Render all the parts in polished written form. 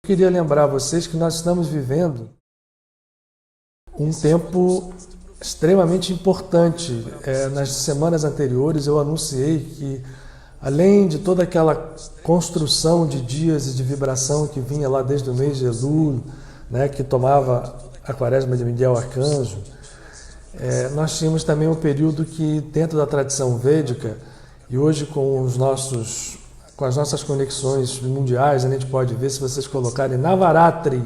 Queria lembrar a vocês que nós estamos vivendo um tempo extremamente importante. Nas semanas anteriores eu anunciei que, além de toda aquela construção de dias e de vibração que vinha lá desde o mês de Elul, né, que tomava a quaresma de Miguel Arcanjo, nós tínhamos também um período que, dentro da tradição védica, e hoje com as nossas conexões mundiais, a gente pode ver, se vocês colocarem Navaratri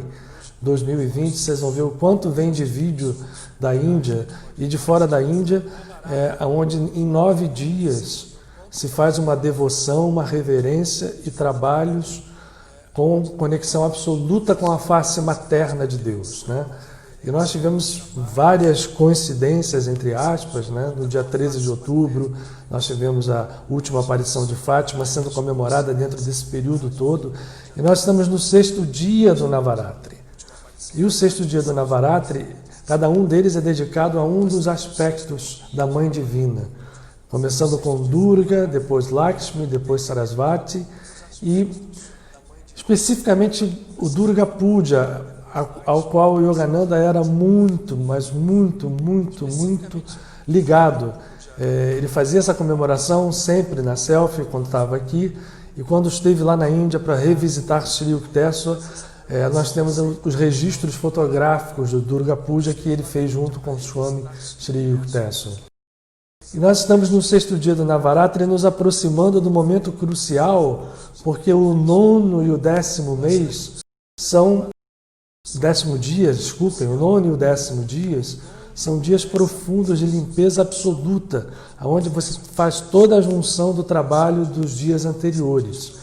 2020, vocês vão ver o quanto vem de vídeo da Índia e de fora da Índia, onde em 9 dias se faz uma devoção, uma reverência e trabalhos com conexão absoluta com a face materna de Deus, né? E nós tivemos várias coincidências, entre aspas, né? No dia 13 de outubro, nós tivemos a última aparição de Fátima sendo comemorada dentro desse período todo, e nós estamos no 6º dia do Navaratri. E o 6º dia do Navaratri, cada um deles é dedicado a um dos aspectos da Mãe Divina, começando com Durga, depois Lakshmi, depois Sarasvati, e especificamente o Durga Puja, ao qual o Yogananda era muito, mas muito ligado. Ele fazia essa comemoração sempre na selfie, quando estava aqui, e quando esteve lá na Índia para revisitar Sri Yukteswar, nós temos os registros fotográficos do Durga Puja que ele fez junto com o Swami Sri Yukteswar. E nós estamos no 6º dia do Navaratri, nos aproximando do momento crucial, porque o 9º e o 10º mês são... 10º dia, desculpem, o 9º e o 10º dias são dias profundos de limpeza absoluta, onde você faz toda a junção do trabalho dos dias anteriores.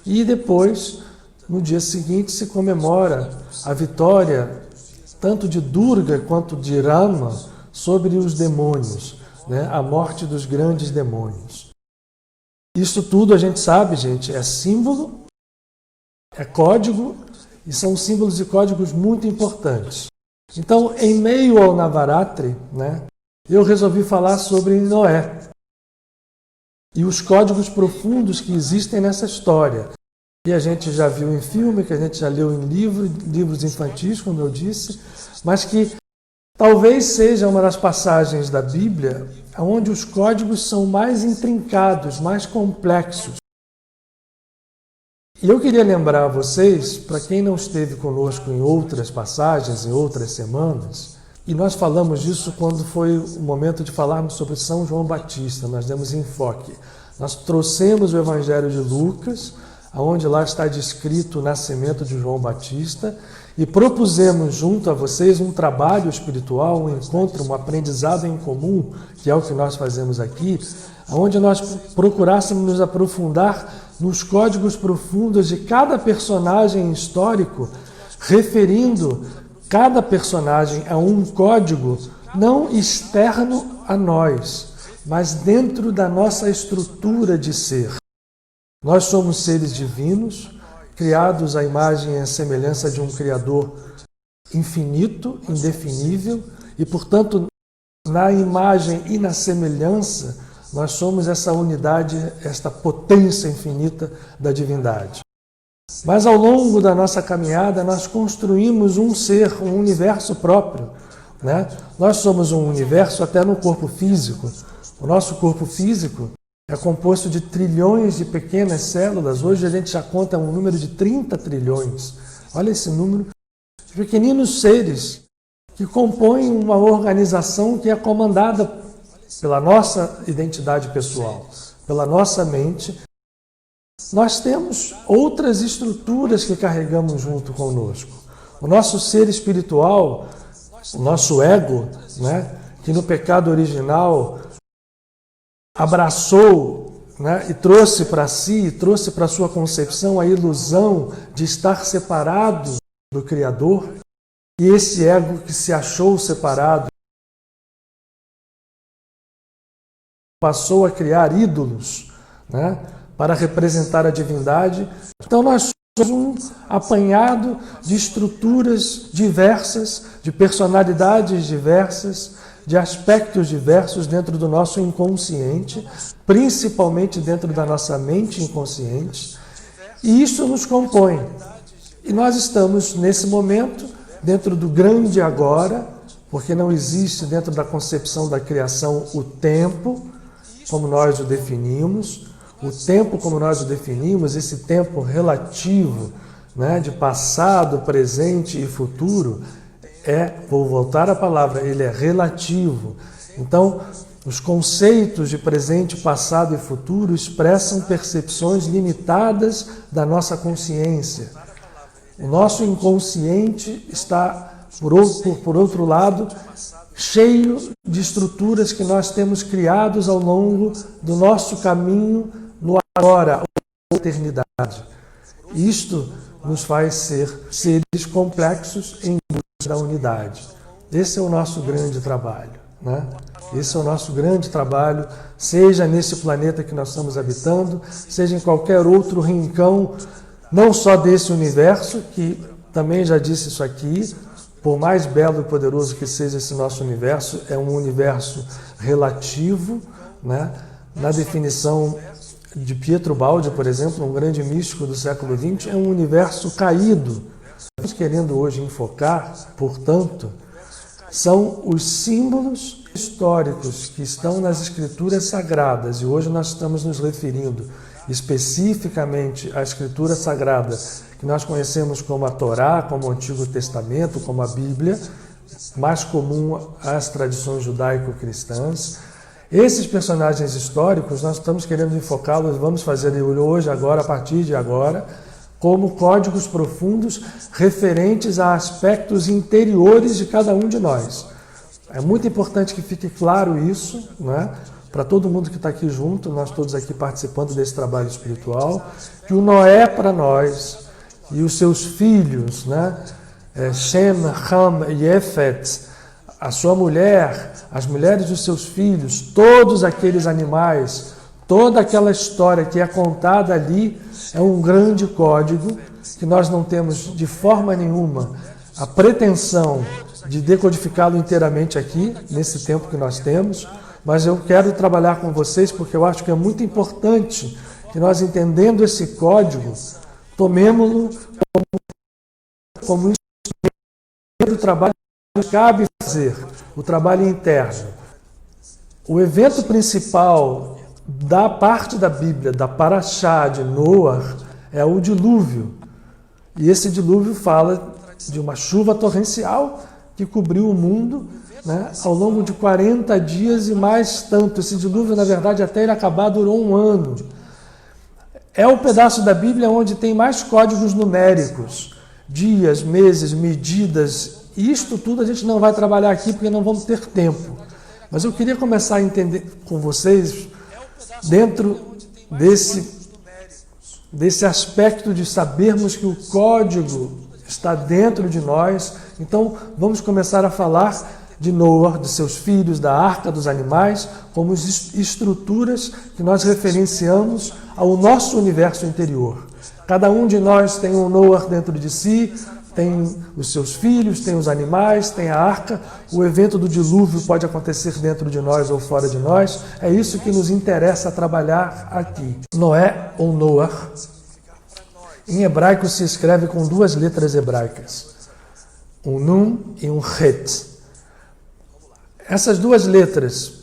E depois, no dia seguinte, se comemora a vitória tanto de Durga quanto de Rama sobre os demônios, né? A morte dos grandes demônios. Isso tudo a gente sabe, gente, é símbolo, é código, e são símbolos e códigos muito importantes. Então, em meio ao Navaratri, né, eu resolvi falar sobre Noé e os códigos profundos que existem nessa história. Que a gente já viu em filme, que a gente já leu em livros infantis, como eu disse, mas que talvez seja uma das passagens da Bíblia onde os códigos são mais intrincados, mais complexos. E eu queria lembrar a vocês, para quem não esteve conosco em outras passagens, em outras semanas, e nós falamos disso quando foi o momento de falarmos sobre São João Batista, nós demos enfoque. Nós trouxemos o Evangelho de Lucas, onde lá está descrito o nascimento de João Batista, e propusemos junto a vocês um trabalho espiritual, um encontro, um aprendizado em comum, que é o que nós fazemos aqui, onde nós procurássemos nos aprofundar nos códigos profundos de cada personagem histórico, referindo cada personagem a um código não externo a nós, mas dentro da nossa estrutura de ser. Nós somos seres divinos, criados à imagem e à semelhança de um Criador infinito, indefinível, e, portanto, na imagem e na semelhança, nós somos essa unidade, esta potência infinita da divindade. Mas ao longo da nossa caminhada, nós construímos um ser, um universo próprio, né? Nós somos um universo até no corpo físico. O nosso corpo físico é composto de trilhões de pequenas células. Hoje a gente já conta um número de 30 trilhões. Olha esse número de pequeninos seres que compõem uma organização que é comandada pela nossa identidade pessoal, pela nossa mente. Nós temos outras estruturas que carregamos junto conosco. O nosso ser espiritual, o nosso ego, né, que no pecado original abraçou, né, e trouxe para si, trouxe para sua concepção a ilusão de estar separado do Criador, e esse ego que se achou separado passou a criar ídolos, né, para representar a divindade. Então nós somos um apanhado de estruturas diversas, de personalidades diversas, de aspectos diversos dentro do nosso inconsciente, principalmente dentro da nossa mente inconsciente, e isso nos compõe. E nós estamos, nesse momento, dentro do grande agora, porque não existe dentro da concepção da criação o tempo, como nós o definimos. O tempo, como nós o definimos, esse tempo relativo, né, de passado, presente e futuro, vou voltar à palavra, ele é relativo. Então, os conceitos de presente, passado e futuro expressam percepções limitadas da nossa consciência. O nosso inconsciente está, por outro lado, cheio de estruturas que nós temos criados ao longo do nosso caminho no agora, ou eternidade. Isto nos faz ser seres complexos em busca da unidade. Esse é o nosso grande trabalho, né? Esse é o nosso grande trabalho, seja nesse planeta que nós estamos habitando, seja em qualquer outro rincão, não só desse universo, que também já disse isso aqui, por mais belo e poderoso que seja esse nosso universo, é um universo relativo, né? Na definição de Pietro Baldi, por exemplo, um grande místico do século XX, é um universo caído. Estamos querendo hoje enfocar, portanto, são os símbolos históricos que estão nas escrituras sagradas, e hoje nós estamos nos referindo especificamente à escritura sagrada, que nós conhecemos como a Torá, como o Antigo Testamento, como a Bíblia, mais comum às tradições judaico-cristãs. Esses personagens históricos, nós estamos querendo enfocá-los, vamos fazer hoje, agora, a partir de agora, como códigos profundos referentes a aspectos interiores de cada um de nós. É muito importante que fique claro isso, né? Para todo mundo que está aqui junto, nós todos aqui participando desse trabalho espiritual, que o Noé para nós e os seus filhos, né? Shem, Ham e Yefet, a sua mulher, as mulheres dos seus filhos, todos aqueles animais, toda aquela história que é contada ali é um grande código que nós não temos de forma nenhuma a pretensão de decodificá-lo inteiramente aqui, nesse tempo que nós temos, mas eu quero trabalhar com vocês porque eu acho que é muito importante que nós, entendendo esse código, tomemos-lo como instrumento do trabalho que cabe fazer, o trabalho interno. O evento principal da parte da Bíblia, da Parashá de Noah, é o dilúvio. E esse dilúvio fala de uma chuva torrencial que cobriu o mundo, né, ao longo de 40 dias e mais tanto. Esse dilúvio, na verdade, até ele acabar, durou um ano. É o pedaço da Bíblia onde tem mais códigos numéricos, dias, meses, medidas. E isto tudo a gente não vai trabalhar aqui porque não vamos ter tempo. Mas eu queria começar a entender com vocês, dentro desse aspecto de sabermos que o código está dentro de nós. Então, vamos começar a falar de Noah, de seus filhos, da arca, dos animais, como estruturas que nós referenciamos ao nosso universo interior. Cada um de nós tem um Noah dentro de si, tem os seus filhos, tem os animais, tem a arca. O evento do dilúvio pode acontecer dentro de nós ou fora de nós. É isso que nos interessa trabalhar aqui. Noé ou Noah, em hebraico se escreve com duas letras hebraicas, um Nun e um Het. Essas duas letras,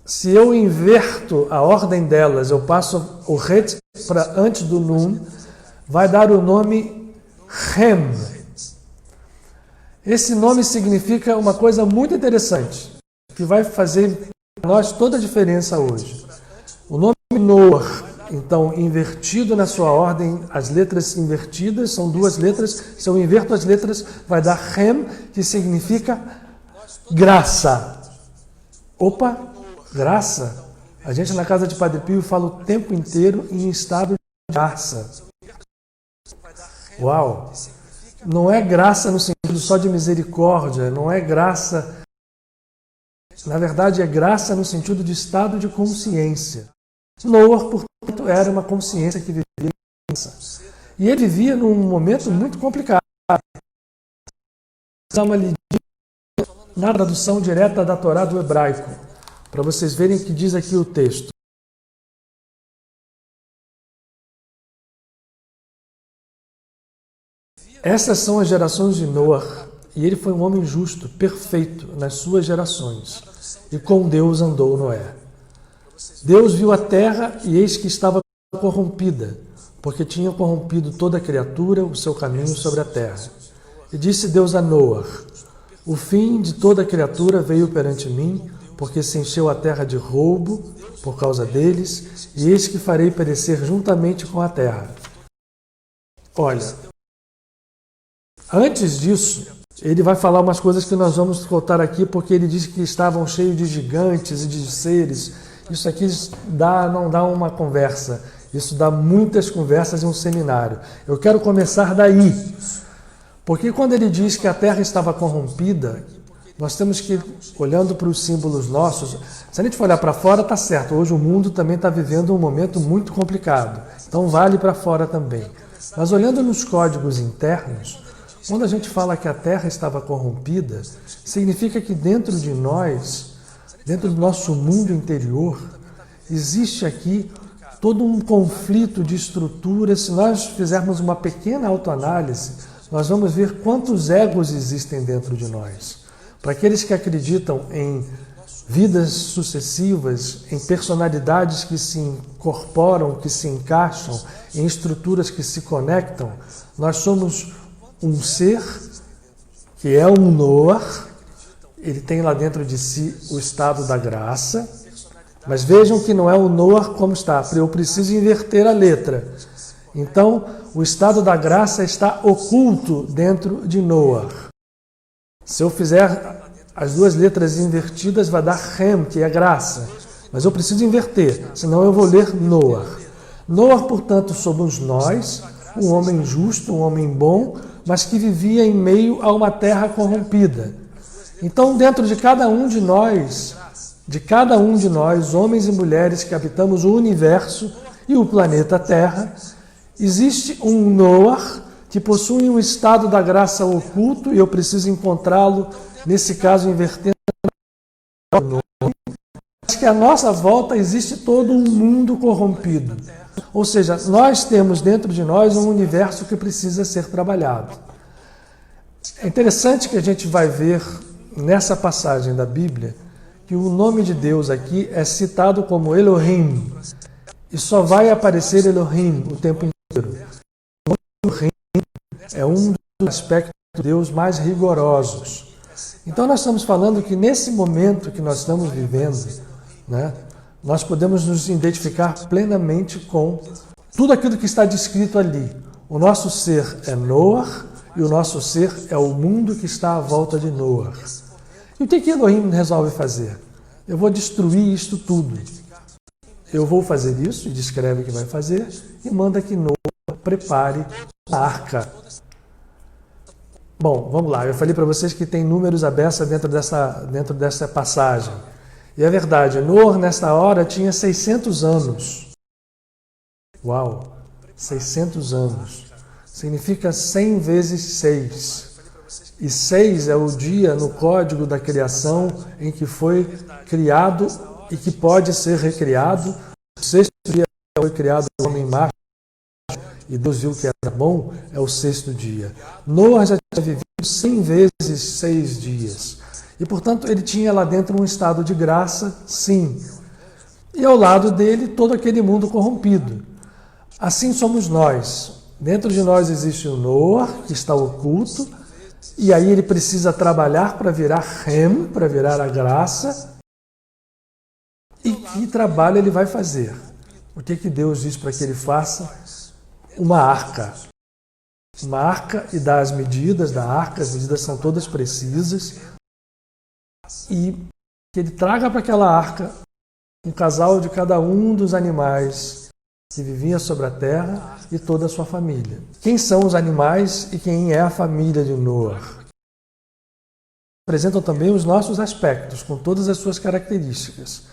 se eu inverto a ordem delas, eu passo o Het para antes do Nun, vai dar o nome Hem. Esse nome significa uma coisa muito interessante, que vai fazer para nós toda a diferença hoje. O nome Noah, então, invertido na sua ordem, as letras invertidas são duas letras. Se eu inverto as letras, vai dar Hem, que significa graça. Opa, graça. A gente na casa de Padre Pio fala o tempo inteiro em estado de graça. Uau! Não é graça no sentido só de misericórdia, não é graça. Na verdade, é graça no sentido de estado de consciência. Noah, portanto, era uma consciência que vivia em graça. E ele vivia num momento muito complicado. Dá uma lidinha na tradução direta da Torá do hebraico, para vocês verem o que diz aqui o texto. Essas são as gerações de Noé, e ele foi um homem justo, perfeito nas suas gerações, e com Deus andou Noé. Deus viu a terra e eis que estava corrompida, porque tinha corrompido toda a criatura o seu caminho sobre a terra. E disse Deus a Noé: o fim de toda a criatura veio perante mim, porque se encheu a terra de roubo por causa deles, e eis que farei perecer juntamente com a terra. Olha, antes disso, ele vai falar umas coisas que nós vamos contar aqui, porque ele diz que estavam cheios de gigantes e de seres. Isso aqui não dá uma conversa, isso dá muitas conversas em um seminário. Eu quero começar daí, porque quando ele diz que a terra estava corrompida, nós temos que, olhando para os símbolos nossos, se a gente for olhar para fora, está certo, hoje o mundo também está vivendo um momento muito complicado, então vale para fora também. Mas olhando nos códigos internos, quando a gente fala que a terra estava corrompida, significa que dentro de nós, dentro do nosso mundo interior, existe aqui todo um conflito de estruturas. Se nós fizermos uma pequena autoanálise, nós vamos ver quantos egos existem dentro de nós. Para aqueles que acreditam em vidas sucessivas, em personalidades que se incorporam, que se encaixam, em estruturas que se conectam, nós somos um ser que é um Noé. Ele tem lá dentro de si o estado da graça, mas vejam que não é o Noé como está, eu preciso inverter a letra. Então, o estado da graça está oculto dentro de Noé. Se eu fizer as duas letras invertidas, vai dar Rem, que é graça. Mas eu preciso inverter, senão eu vou ler Noé. Noé, portanto, somos nós, um homem justo, um homem bom, mas que vivia em meio a uma terra corrompida. Então, dentro de cada um de nós, homens e mulheres que habitamos o universo e o planeta Terra, existe um Noé que possui um estado da graça oculto, e eu preciso encontrá-lo, nesse caso, invertendo o nome. Mas que à nossa volta existe todo um mundo corrompido. Ou seja, nós temos dentro de nós um universo que precisa ser trabalhado. É interessante que a gente vai ver nessa passagem da Bíblia que o nome de Deus aqui é citado como Elohim, e só vai aparecer Elohim o tempo inteiro. O Elohim é um dos aspectos de Deus mais rigorosos. Então nós estamos falando que nesse momento que nós estamos vivendo, né, nós podemos nos identificar plenamente com tudo aquilo que está descrito ali. O nosso ser é Noé, e o nosso ser é o mundo que está à volta de Noé. E o que Elohim resolve fazer? Eu vou destruir isto tudo. Eu vou fazer isso, e descreve o que vai fazer, e manda que Noé prepare a arca. Bom, vamos lá. Eu falei para vocês que tem números à beça dentro dessa passagem. E é verdade, Noé, nesta hora, tinha 600 anos. Uau! 600 anos. Significa 100 vezes 6. E 6 é o dia no código da criação em que foi criado e que pode ser recriado. O sexto dia foi criado o homem macho, e Deus viu que era bom, é o sexto dia. Noé já tinha vivido 100 vezes 6 dias. E, portanto, ele tinha lá dentro um estado de graça, sim. E ao lado dele, todo aquele mundo corrompido. Assim somos nós. Dentro de nós existe o Noé, que está oculto, e aí ele precisa trabalhar para virar Rem, para virar a graça. E que trabalho ele vai fazer? O que Deus diz para que ele faça? Uma arca. Uma arca, e dá as medidas da arca, as medidas são todas precisas. E que ele traga para aquela arca um casal de cada um dos animais que vivia sobre a terra e toda a sua família. Quem são os animais e quem é a família de Noé? Apresentam também os nossos aspectos, com todas as suas características.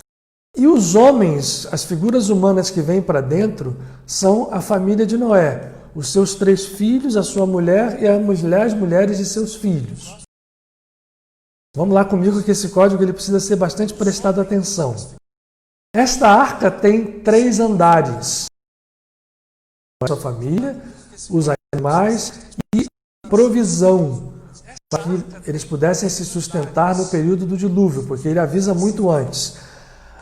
E os homens, as figuras humanas que vêm para dentro, são a família de Noé, os seus 3 filhos, a sua mulher e as mulheres de seus filhos. Vamos lá comigo que esse código ele precisa ser bastante prestado atenção. Esta arca tem 3 andares. A sua família, os animais e provisão para que eles pudessem se sustentar no período do dilúvio, porque ele avisa muito antes.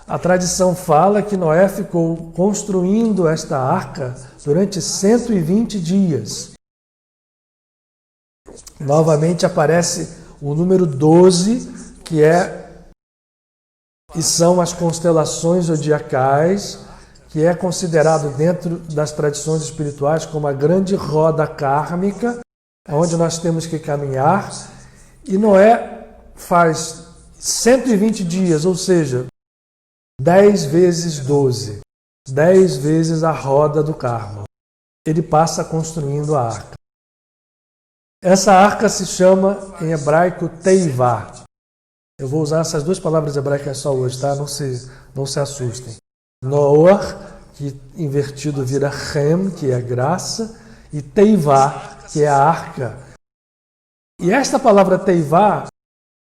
A tradição fala que Noé ficou construindo esta arca durante 120 dias. Novamente aparece o número 12, que e são as constelações zodiacais, que é considerado dentro das tradições espirituais como a grande roda kármica, onde nós temos que caminhar. E Noé faz 120 dias, ou seja, 10 vezes 12, 10 vezes a roda do karma. Ele passa construindo a arca. Essa arca se chama, em hebraico, Teivá. Eu vou usar essas duas palavras hebraicas só hoje, tá? Não se assustem. Noah, que invertido vira Hem, que é graça, e Teivá, que é a arca. E esta palavra Teivá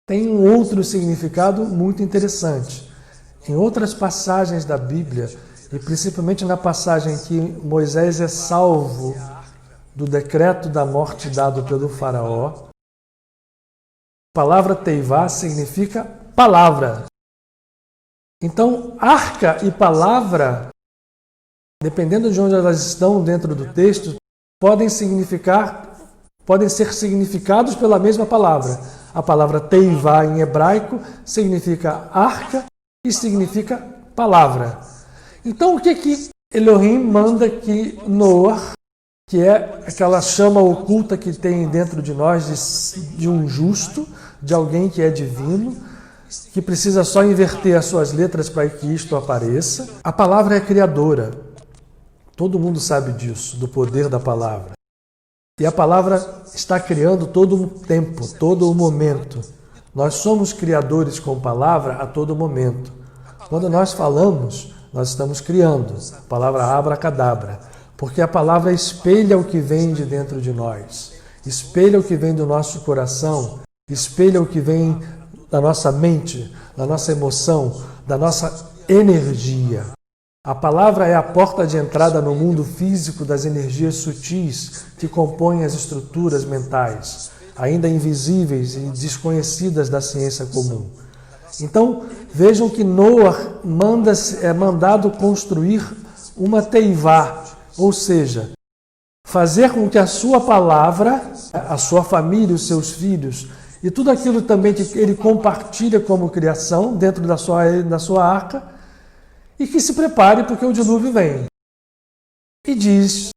tem um outro significado muito interessante. Em outras passagens da Bíblia, e principalmente na passagem que Moisés é salvo do decreto da morte dado pelo faraó, a palavra Teivá significa palavra. Então, arca e palavra, dependendo de onde elas estão dentro do texto, podem ser significados pela mesma palavra. A palavra Teivá em hebraico significa arca e significa palavra. Então, o que Elohim manda que Noah, que é aquela chama oculta que tem dentro de nós de um justo, de alguém que é divino, que precisa só inverter as suas letras para que isto apareça. A palavra é criadora. Todo mundo sabe disso, do poder da palavra. E a palavra está criando todo o tempo, todo o momento. Nós somos criadores com palavra a todo momento. Quando nós falamos, nós estamos criando. A palavra abracadabra. Porque a palavra espelha o que vem de dentro de nós. Espelha o que vem do nosso coração. Espelha o que vem da nossa mente, da nossa emoção, da nossa energia. A palavra é a porta de entrada no mundo físico das energias sutis que compõem as estruturas mentais, ainda invisíveis e desconhecidas da ciência comum. Então, vejam que Noah é mandado construir uma teivá, ou seja, fazer com que a sua palavra, a sua família, os seus filhos, e tudo aquilo também que ele compartilha como criação dentro da sua arca, e que se prepare porque o dilúvio vem. E diz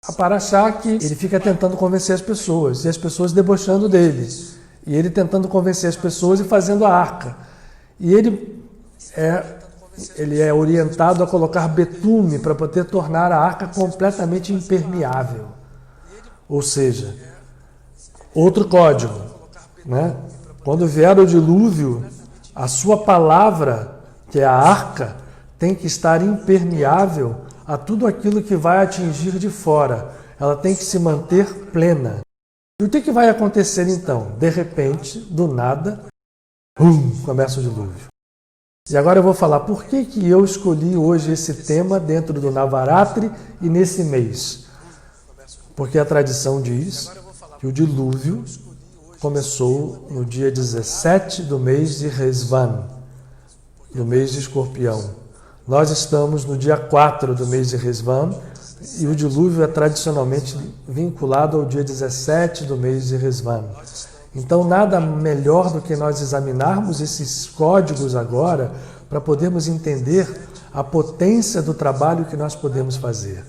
a Paraxá que ele fica tentando convencer as pessoas, e as pessoas debochando dele. E ele tentando convencer as pessoas e fazendo a arca. E ele é orientado a colocar betume para poder tornar a arca completamente impermeável. Ou seja, outro código, né? Quando vier o dilúvio, a sua palavra, que é a arca, tem que estar impermeável a tudo aquilo que vai atingir de fora. Ela tem que se manter plena. E o que vai acontecer então? De repente, do nada, começa o dilúvio. E agora eu vou falar por que eu escolhi hoje esse tema dentro do Navaratri e nesse mês. Porque a tradição diz que o dilúvio começou no dia 17 do mês de Resvan, no mês de Escorpião. Nós estamos no dia 4 do mês de Resvan e o dilúvio é tradicionalmente vinculado ao dia 17 do mês de Resvan. Então, nada melhor do que nós examinarmos esses códigos agora para podermos entender a potência do trabalho que nós podemos fazer.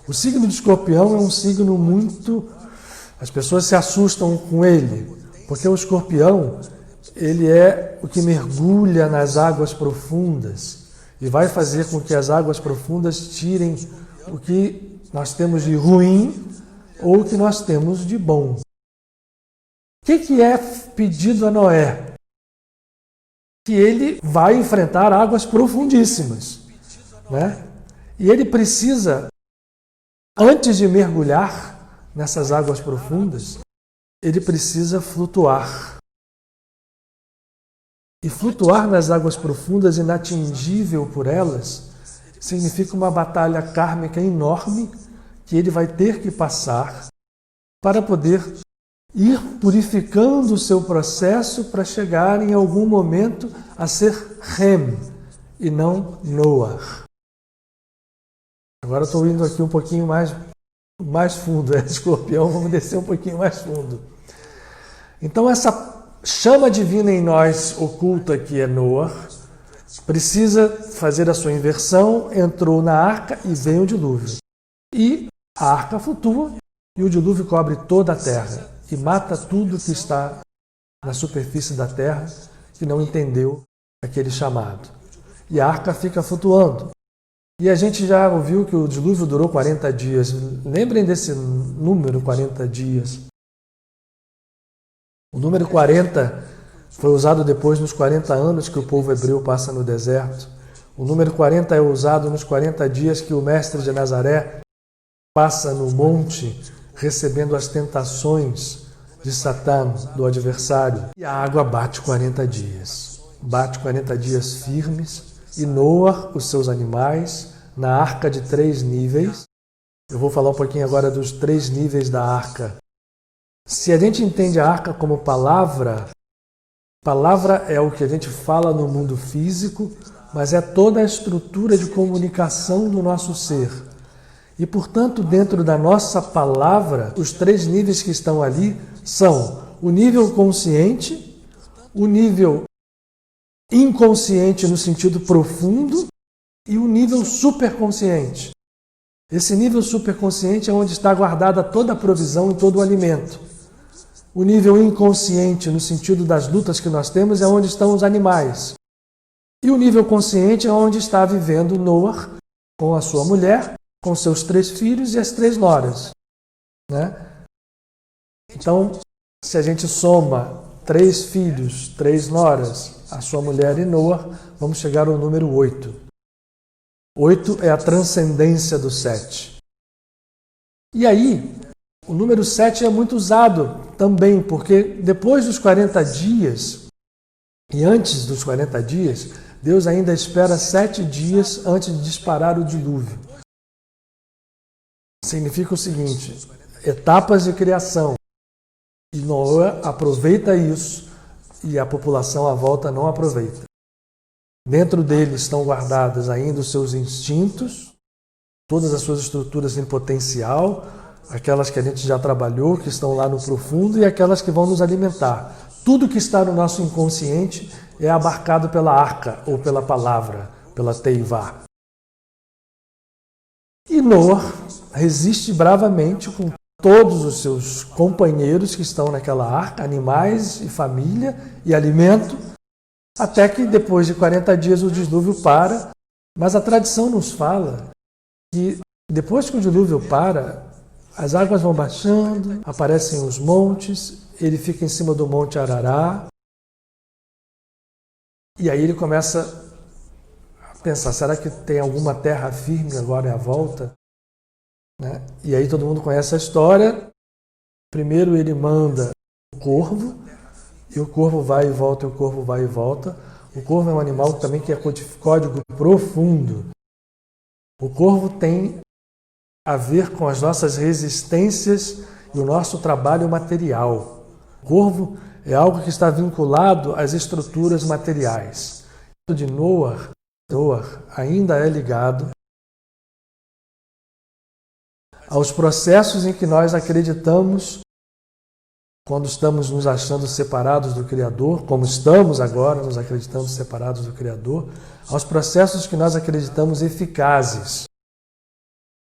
O signo de Escorpião é um signo muito... As pessoas se assustam com ele, porque o Escorpião, ele é o que mergulha nas águas profundas e vai fazer com que as águas profundas tirem o que nós temos de ruim ou o que nós temos de bom. O que é pedido a Noé? Que ele vai enfrentar águas profundíssimas, né? E ele precisa, antes de mergulhar nessas águas profundas, ele precisa flutuar. E flutuar nas águas profundas, inatingível por elas, significa uma batalha kármica enorme que ele vai ter que passar para poder ir purificando o seu processo para chegar em algum momento a ser Hem e não Noah. Agora estou indo aqui um pouquinho mais fundo, Escorpião, vamos descer um pouquinho mais fundo. Então essa chama divina em nós oculta que é Noah, precisa fazer a sua inversão, entrou na arca e veio o dilúvio. E a arca flutua e o dilúvio cobre toda a terra e mata tudo que está na superfície da terra que não entendeu aquele chamado. E a arca fica flutuando. E a gente já ouviu que o dilúvio durou 40 dias. Lembrem desse número, 40 dias. O número 40 foi usado depois nos 40 anos que o povo hebreu passa no deserto. O número 40 é usado nos 40 dias que o mestre de Nazaré passa no monte, recebendo as tentações de Satã, do adversário. E a água bate 40 dias. Bate 40 dias firmes. E Noah, os seus animais, na arca de 3 níveis. Eu vou falar um pouquinho agora dos 3 níveis da arca. Se a gente entende a arca como palavra é o que a gente fala no mundo físico, mas é toda a estrutura de comunicação do nosso ser. E, portanto, dentro da nossa palavra, os 3 níveis que estão ali são o nível consciente, o nível inconsciente no sentido profundo e o nível superconsciente. Esse nível superconsciente é onde está guardada toda a provisão e todo o alimento. O nível inconsciente, no sentido das lutas que nós temos, é onde estão os animais. E o nível consciente é onde está vivendo Noah com a sua mulher, com seus 3 filhos e as 3 noras. Né? Então, se a gente soma 3 filhos, 3 noras, a sua mulher e Noah, vamos chegar ao número 8. 8 é a transcendência do 7. E aí, o número 7 é muito usado também, porque depois dos 40 dias, e antes dos 40 dias, Deus ainda espera 7 dias antes de disparar o dilúvio. Significa o seguinte, etapas de criação. E Noé aproveita isso e a população à volta não aproveita. Dentro dele estão guardados ainda os seus instintos, todas as suas estruturas em potencial, aquelas que a gente já trabalhou, que estão lá no profundo, e aquelas que vão nos alimentar. Tudo que está no nosso inconsciente é abarcado pela arca, ou pela palavra, pela teivá. E Noah resiste bravamente com todos os seus companheiros que estão naquela arca, animais e família e alimento, até que depois de 40 dias o dilúvio para. Mas a tradição nos fala que depois que o dilúvio para, as águas vão baixando, aparecem os montes, ele fica em cima do Monte Arará, e aí ele começa a pensar, será que tem alguma terra firme agora à volta? Né? E aí todo mundo conhece a história. Primeiro ele manda o corvo, e o corvo vai e volta, e o corvo vai e volta. O corvo é um animal também que é código profundo. O corvo tem a ver com as nossas resistências e o nosso trabalho material. O corvo é algo que está vinculado às estruturas materiais. O de Noah ainda é ligado aos processos em que nós acreditamos quando estamos nos achando separados do Criador, como estamos agora nos acreditando separados do Criador, aos processos que nós acreditamos eficazes.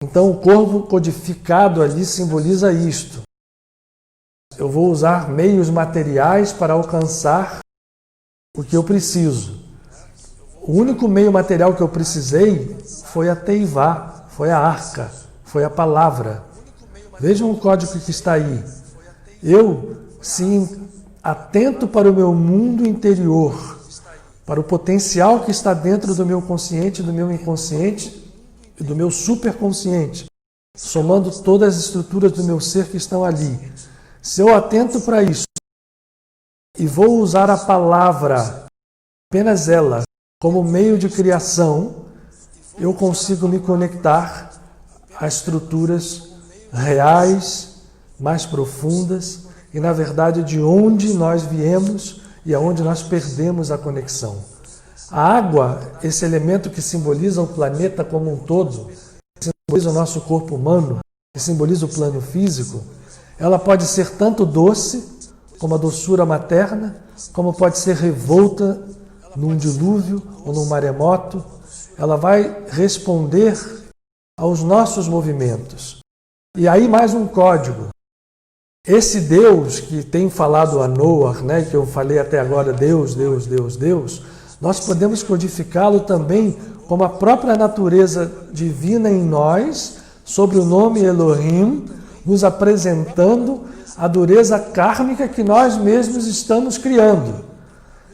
Então, o corvo codificado ali simboliza isto. Eu vou usar meios materiais para alcançar o que eu preciso. O único meio material que eu precisei foi a teivá, foi a arca, foi a palavra. Vejam o código que está aí. Eu, sim, atento para o meu mundo interior, para o potencial que está dentro do meu consciente, do meu inconsciente e do meu superconsciente, somando todas as estruturas do meu ser que estão ali. Se eu atento para isso e vou usar a palavra, apenas ela, como meio de criação, eu consigo me conectar a estruturas reais, mais profundas e, na verdade, de onde nós viemos e aonde nós perdemos a conexão. A água, esse elemento que simboliza o planeta como um todo, que simboliza o nosso corpo humano, que simboliza o plano físico, ela pode ser tanto doce, como a doçura materna, como pode ser revolta num dilúvio ou num maremoto. Ela vai responder aos nossos movimentos. E aí mais um código. Esse Deus que tem falado a Noah, né, que eu falei até agora, Deus, Deus, Deus, Deus, nós podemos codificá-lo também como a própria natureza divina em nós, sobre o nome Elohim, nos apresentando a dureza kármica que nós mesmos estamos criando.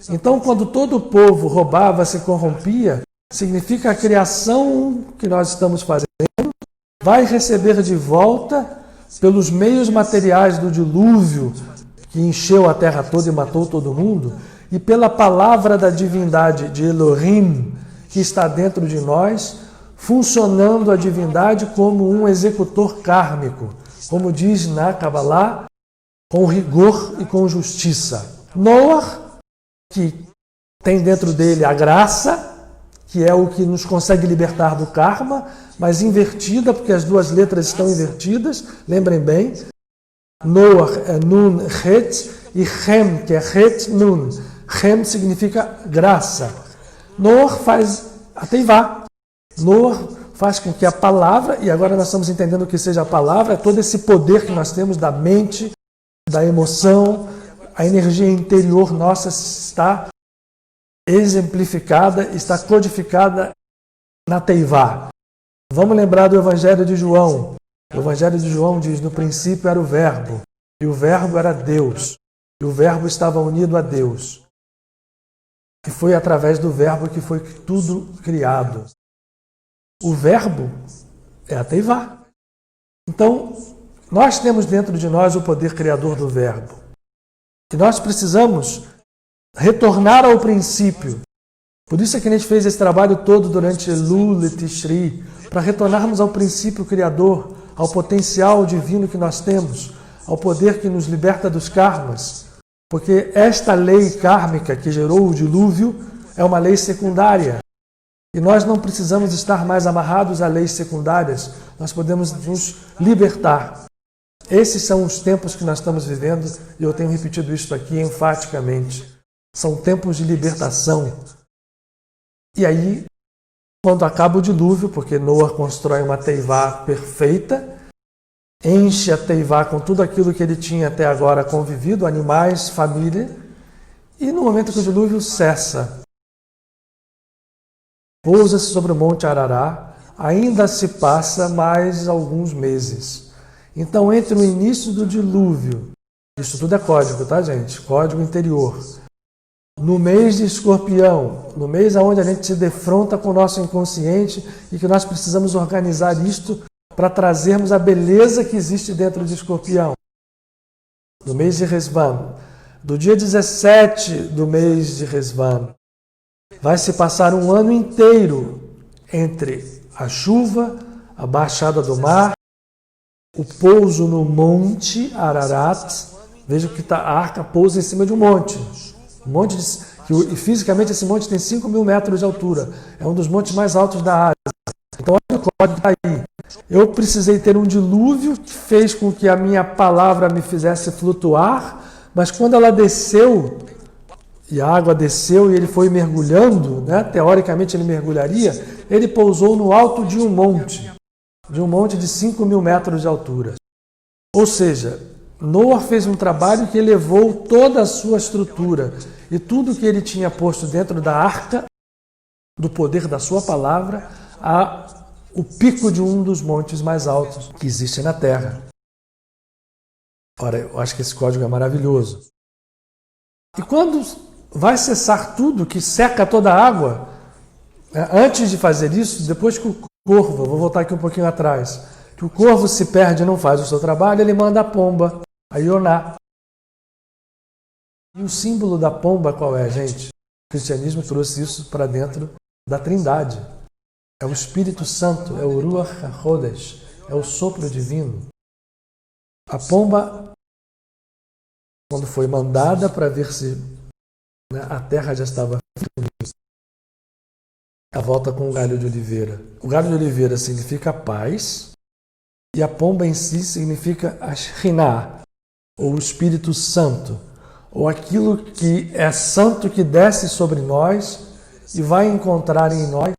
Então, quando todo o povo roubava, se corrompia, significa a criação que nós estamos fazendo vai receber de volta, pelos meios materiais do dilúvio, que encheu a terra toda e matou todo mundo, e pela palavra da divindade de Elohim, que está dentro de nós, funcionando a divindade como um executor kármico, como diz na Kabbalah, com rigor e com justiça. Noah, que tem dentro dele a graça, que é o que nos consegue libertar do karma, mas invertida, porque as duas letras estão invertidas, lembrem bem. Noah é Nun Het e Hem, que é Het Nun. Hem significa graça. Noah faz a Teivá. Noah faz com que a palavra, e agora nós estamos entendendo o que seja a palavra, é todo esse poder que nós temos da mente, da emoção, a energia interior nossa está exemplificada, está codificada na Teivá. Vamos lembrar do Evangelho de João. O Evangelho de João diz, no princípio era o Verbo, e o Verbo era Deus, e o Verbo estava unido a Deus. E foi através do Verbo que foi tudo criado. O Verbo é a Teivá. Então, nós temos dentro de nós o poder criador do Verbo. E nós precisamos retornar ao princípio. Por isso é que a gente fez esse trabalho todo durante Elul e Tishri, para retornarmos ao princípio criador, ao potencial divino que nós temos, ao poder que nos liberta dos karmas. Porque esta lei kármica que gerou o dilúvio é uma lei secundária. E nós não precisamos estar mais amarrados a leis secundárias, nós podemos nos libertar. Esses são os tempos que nós estamos vivendo, e eu tenho repetido isso aqui enfaticamente. São tempos de libertação. E aí, quando acaba o dilúvio, porque Noah constrói uma Teivá perfeita, enche a Teivá com tudo aquilo que ele tinha até agora convivido, animais, família, e no momento que o dilúvio cessa, pousa-se sobre o Monte Arará, ainda se passa mais alguns meses. Então, entre o início do dilúvio, isso tudo é código, tá, gente? Código interior. No mês de Escorpião, no mês onde a gente se defronta com o nosso inconsciente e que nós precisamos organizar isto para trazermos a beleza que existe dentro de Escorpião. No mês de Resvan, do dia 17 do mês de Resvan, vai se passar um ano inteiro entre a chuva, a baixada do mar, o pouso no Monte Ararat. Veja que a arca pousa em cima de um monte. E fisicamente esse monte tem 5.000 metros de altura. É um dos montes mais altos da Ásia. Então olha o código que está aí. Eu precisei ter um dilúvio que fez com que a minha palavra me fizesse flutuar, mas quando ela desceu, e a água desceu e ele foi mergulhando, né? Teoricamente ele mergulharia, ele pousou no alto de um monte de 5.000 metros de altura. Ou seja, Noah fez um trabalho que elevou toda a sua estrutura e tudo que ele tinha posto dentro da arca, do poder da sua palavra, a o pico de um dos montes mais altos que existe na Terra. Ora, eu acho que esse código é maravilhoso. E quando vai cessar tudo, que seca toda a água, antes de fazer isso, depois que o corvo, vou voltar aqui um pouquinho atrás, que o corvo se perde e não faz o seu trabalho, ele manda a pomba, a Ioná. E o símbolo da pomba qual é, gente? O cristianismo trouxe isso para dentro da Trindade. É o Espírito Santo, é o Ruach HaKodesh, é o sopro divino. A pomba, quando foi mandada para ver se a terra já estava firme, ela volta com um galho de oliveira. O galho de oliveira significa paz e a pomba em si significa a Shekhinah, ou o Espírito Santo, ou aquilo que é santo que desce sobre nós e vai encontrar em nós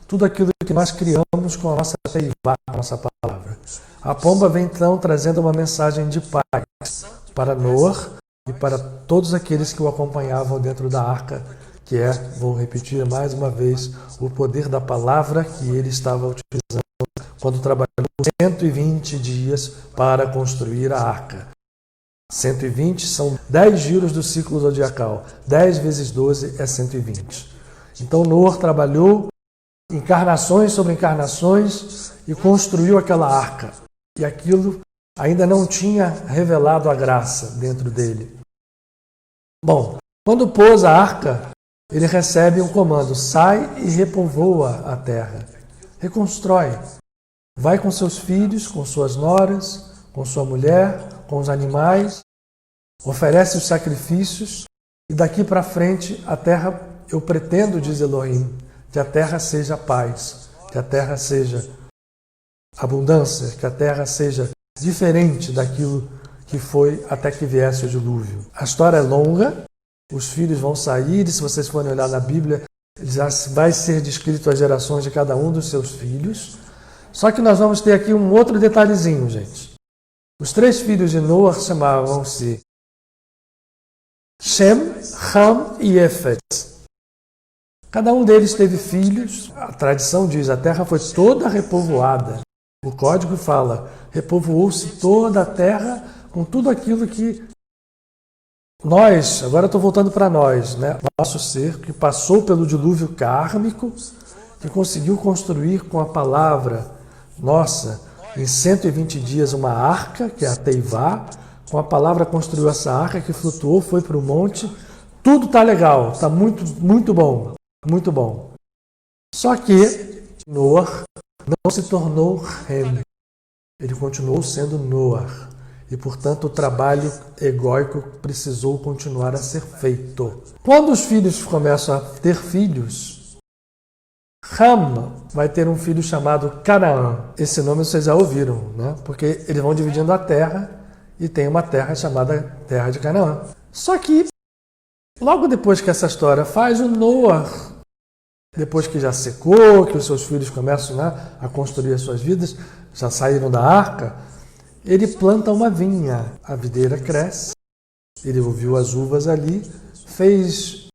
tudo aquilo que nós criamos com a nossa teivá, a nossa palavra. A pomba vem então trazendo uma mensagem de paz para Noah e para todos aqueles que o acompanhavam dentro da arca, que é, vou repetir mais uma vez, o poder da palavra que ele estava utilizando quando trabalhou 120 dias para construir a arca. 120 são 10 giros do ciclo zodiacal. 10 vezes 12 é 120. Então Noah trabalhou encarnações sobre encarnações e construiu aquela arca. E aquilo ainda não tinha revelado a graça dentro dele. Bom, quando pôs a arca, ele recebe um comando: sai e repovoa a terra. Reconstrói. Vai com seus filhos, com suas noras, com sua mulher, com os animais, oferece os sacrifícios e daqui para frente a terra, eu pretendo, diz Elohim, que a terra seja paz, que a terra seja abundância, que a terra seja diferente daquilo que foi até que viesse o dilúvio. A história é longa, os filhos vão sair e se vocês forem olhar na Bíblia, já vai ser descrito as gerações de cada um dos seus filhos. Só que nós vamos ter aqui um outro detalhezinho, gente. Os 3 filhos de Noah chamavam-se Shem, Ham e Efet. Cada um deles teve filhos. A tradição diz, a terra foi toda repovoada. O código fala, repovoou-se toda a terra com tudo aquilo que nós, agora estou voltando para nós, né? Nosso ser que passou pelo dilúvio kármico, que conseguiu construir com a palavra nossa, em 120 dias, uma arca, que é a Teivá. Com a palavra construiu essa arca que flutuou, foi para o monte. Tudo está legal, está muito, muito bom, muito bom. Só que Noah não se tornou Ham. Ele continuou sendo Noah. E, portanto, o trabalho egóico precisou continuar a ser feito. Quando os filhos começam a ter filhos, Ham vai ter um filho chamado Canaã. Esse nome vocês já ouviram, né? Porque eles vão dividindo a terra e tem uma terra chamada Terra de Canaã. Só que, logo depois que essa história faz, o Noah, depois que já secou, que os seus filhos começam, né, a construir as suas vidas, já saíram da arca, ele planta uma vinha. A videira cresce, ele ouviu as uvas ali, fez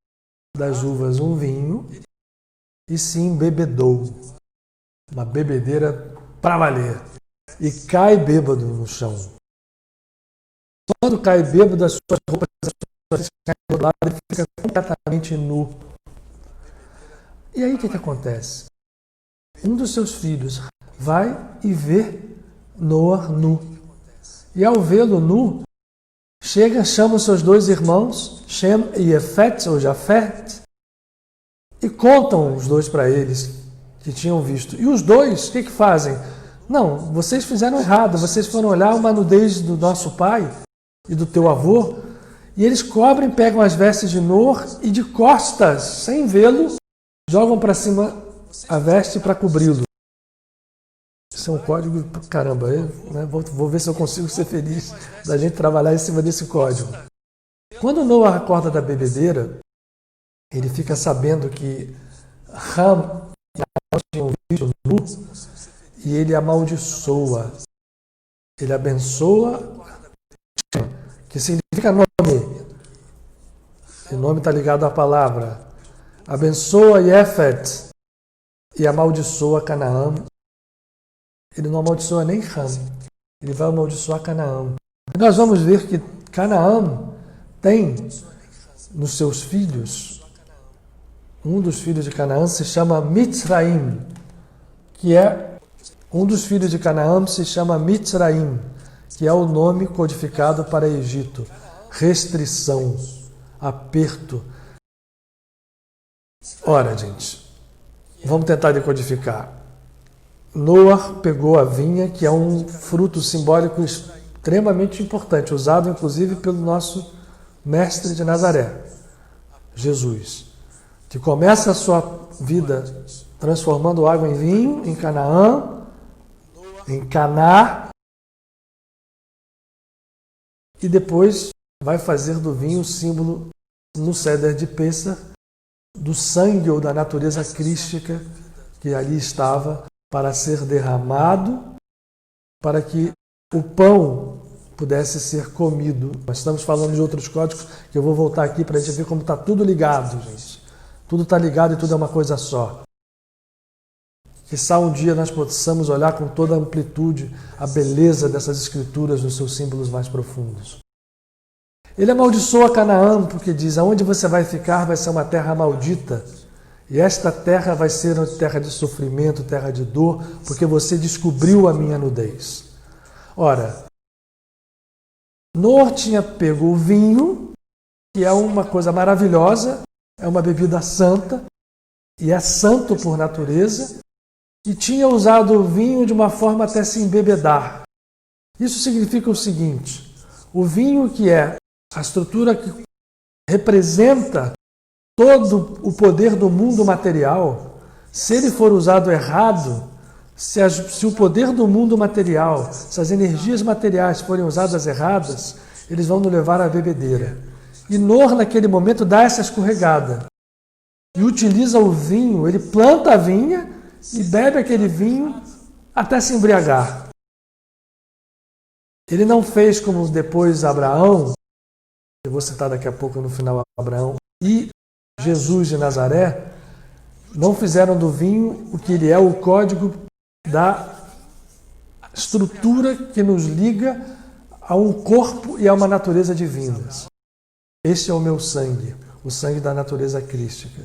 das uvas um vinho, e se embebedou. Uma bebedeira para valer. E cai bêbado no chão. Quando cai bêbado, as suas roupas caem do lado, ele fica completamente nu. E aí o que acontece? Um dos seus filhos vai e vê Noah nu. E ao vê-lo nu, chama os seus 2 irmãos, Shem e Efet, ou Jafet, e contam os 2 para eles que tinham visto. E os 2, o que fazem? Não, vocês fizeram errado, vocês foram olhar uma nudez do nosso pai e do teu avô, e eles cobrem, pegam as vestes de Noah e de costas, sem vê-lo, jogam para cima a veste para cobri-lo. Isso é um código, caramba, né? Vou ver se eu consigo ser feliz da gente trabalhar em cima desse código. Quando Noah acorda da bebedeira, ele fica sabendo que Ham e Amós tinham visto nu e ele amaldiçoa. Ele abençoa, que significa nome. O nome está ligado à palavra. Abençoa Yefet e amaldiçoa Canaã. Ele não amaldiçoa nem Ham, ele vai amaldiçoar Canaã. E nós vamos ver que Canaã tem nos seus filhos, um dos filhos de Canaã se chama Mitzraim, que é um dos filhos de Canaã se chama Mitzraim, que é o nome codificado para Egito. Restrição, aperto. Ora, gente, vamos tentar decodificar. Noah pegou a vinha, que é um fruto simbólico extremamente importante, usado inclusive pelo nosso mestre de Nazaré, Jesus, que começa a sua vida transformando água em vinho em Canaã, em Caná, e depois vai fazer do vinho o símbolo no Seder de Pêssar do sangue ou da natureza crística que ali estava para ser derramado, para que o pão pudesse ser comido. Nós estamos falando de outros códigos que eu vou voltar aqui para a gente ver como está tudo ligado, gente. Tudo está ligado e tudo é uma coisa só. Quizá um dia nós possamos olhar com toda a amplitude a beleza dessas escrituras nos seus símbolos mais profundos. Ele amaldiçoa Canaã porque diz: aonde você vai ficar vai ser uma terra maldita. E esta terra vai ser uma terra de sofrimento, terra de dor, porque você descobriu a minha nudez. Ora, Noé tinha pego o vinho, que é uma coisa maravilhosa, é uma bebida santa, e é santo por natureza, e tinha usado o vinho de uma forma até se embebedar. Isso significa o seguinte: o vinho, que é a estrutura que representa todo o poder do mundo material, se ele for usado errado, se o poder do mundo material, se as energias materiais forem usadas erradas, eles vão nos levar à bebedeira. E Noé, naquele momento, dá essa escorregada e utiliza o vinho, ele planta a vinha e bebe aquele vinho até se embriagar. Ele não fez como depois Abraão, eu vou citar daqui a pouco no final Abraão, e Jesus de Nazaré, não fizeram do vinho o que ele é, o código da estrutura que nos liga a um corpo e a uma natureza divinas. Este é o meu sangue, o sangue da natureza crística,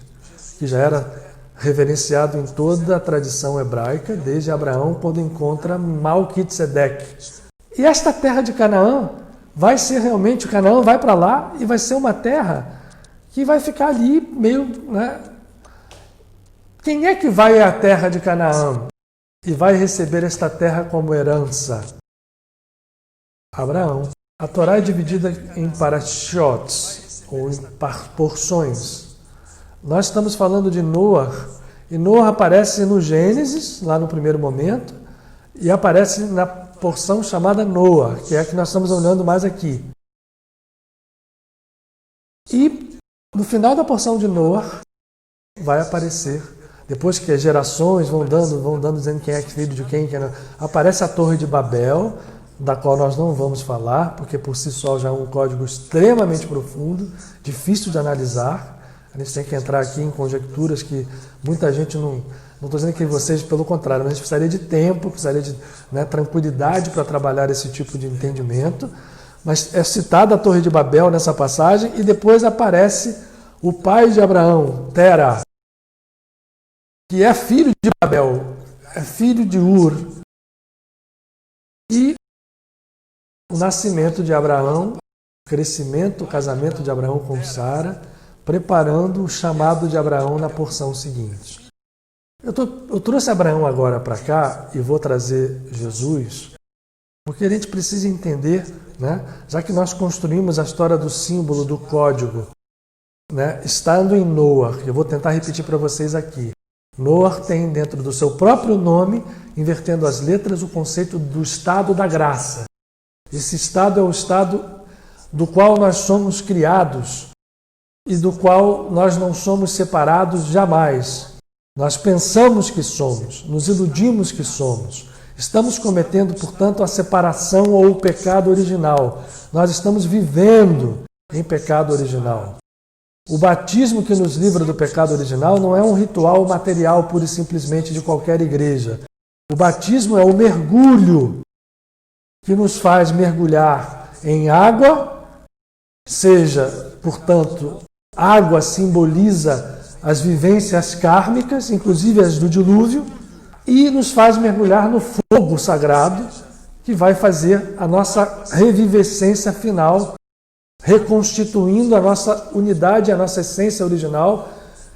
que já era reverenciado em toda a tradição hebraica, desde Abraão, quando encontra Malquisedeque. E esta terra de Canaã vai ser realmente, Canaã vai para lá e vai ser uma terra que vai ficar ali meio... Quem é que vai à terra de Canaã e vai receber esta terra como herança? Abraão. A Torá é dividida em parashotes, ou em porções. Nós estamos falando de Noé, e Noé aparece no Gênesis, lá no primeiro momento, e aparece na porção chamada Noé, que é a que nós estamos olhando mais aqui. E no final da porção de Noé vai aparecer, depois que as gerações vão dando dizendo quem é filho de quem não, aparece a Torre de Babel, da qual nós não vamos falar, porque por si só já é um código extremamente profundo, difícil de analisar. A gente tem que entrar aqui em conjecturas que muita gente não estou dizendo que vocês, pelo contrário, mas a gente precisaria de tempo, precisaria de tranquilidade para trabalhar esse tipo de entendimento. Mas é citada a Torre de Babel nessa passagem e depois aparece o pai de Abraão, Tera, que é filho de Babel, é filho de Ur. E o nascimento de Abraão, o crescimento, o casamento de Abraão com Sara, preparando o chamado de Abraão na porção seguinte. Eu trouxe Abraão agora para cá e vou trazer Jesus, porque a gente precisa entender, já que nós construímos a história do símbolo, do código, estando em Noé, eu vou tentar repetir para vocês aqui. Noé tem dentro do seu próprio nome, invertendo as letras, o conceito do estado da graça. Esse estado é o estado do qual nós somos criados e do qual nós não somos separados jamais. Nós pensamos que somos, nos iludimos que somos. Estamos cometendo, portanto, a separação ou o pecado original. Nós estamos vivendo em pecado original. O batismo que nos livra do pecado original não é um ritual material pura e simplesmente de qualquer igreja. O batismo é o mergulho que nos faz mergulhar em água, seja, portanto, água simboliza as vivências kármicas, inclusive as do dilúvio, e nos faz mergulhar no fogo sagrado, que vai fazer a nossa revivescência final, reconstituindo a nossa unidade, a nossa essência original,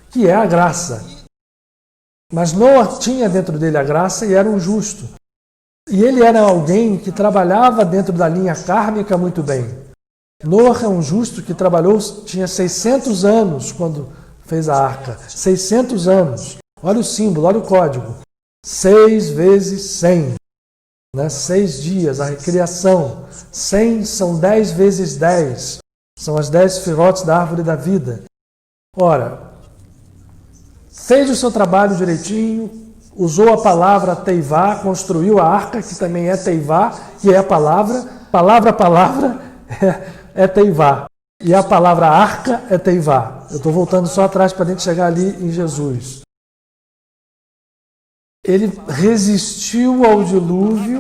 que é a graça. Mas Noé tinha dentro dele a graça e era um justo. E ele era alguém que trabalhava dentro da linha kármica muito bem. Noé é um justo que trabalhou, tinha 600 anos quando fez a arca. 600 anos. Olha o símbolo, olha o código. 6 vezes 100. 6 dias, a recriação. 100 são 10 vezes 10. São as 10 firotes da árvore da vida. Ora, fez o seu trabalho direitinho, usou a palavra teivá, construiu a arca, que também é teivá, que é a palavra. Palavra é teivá. E a palavra arca é teivá. Eu estou voltando só atrás para a gente chegar ali em Jesus. Ele resistiu ao dilúvio,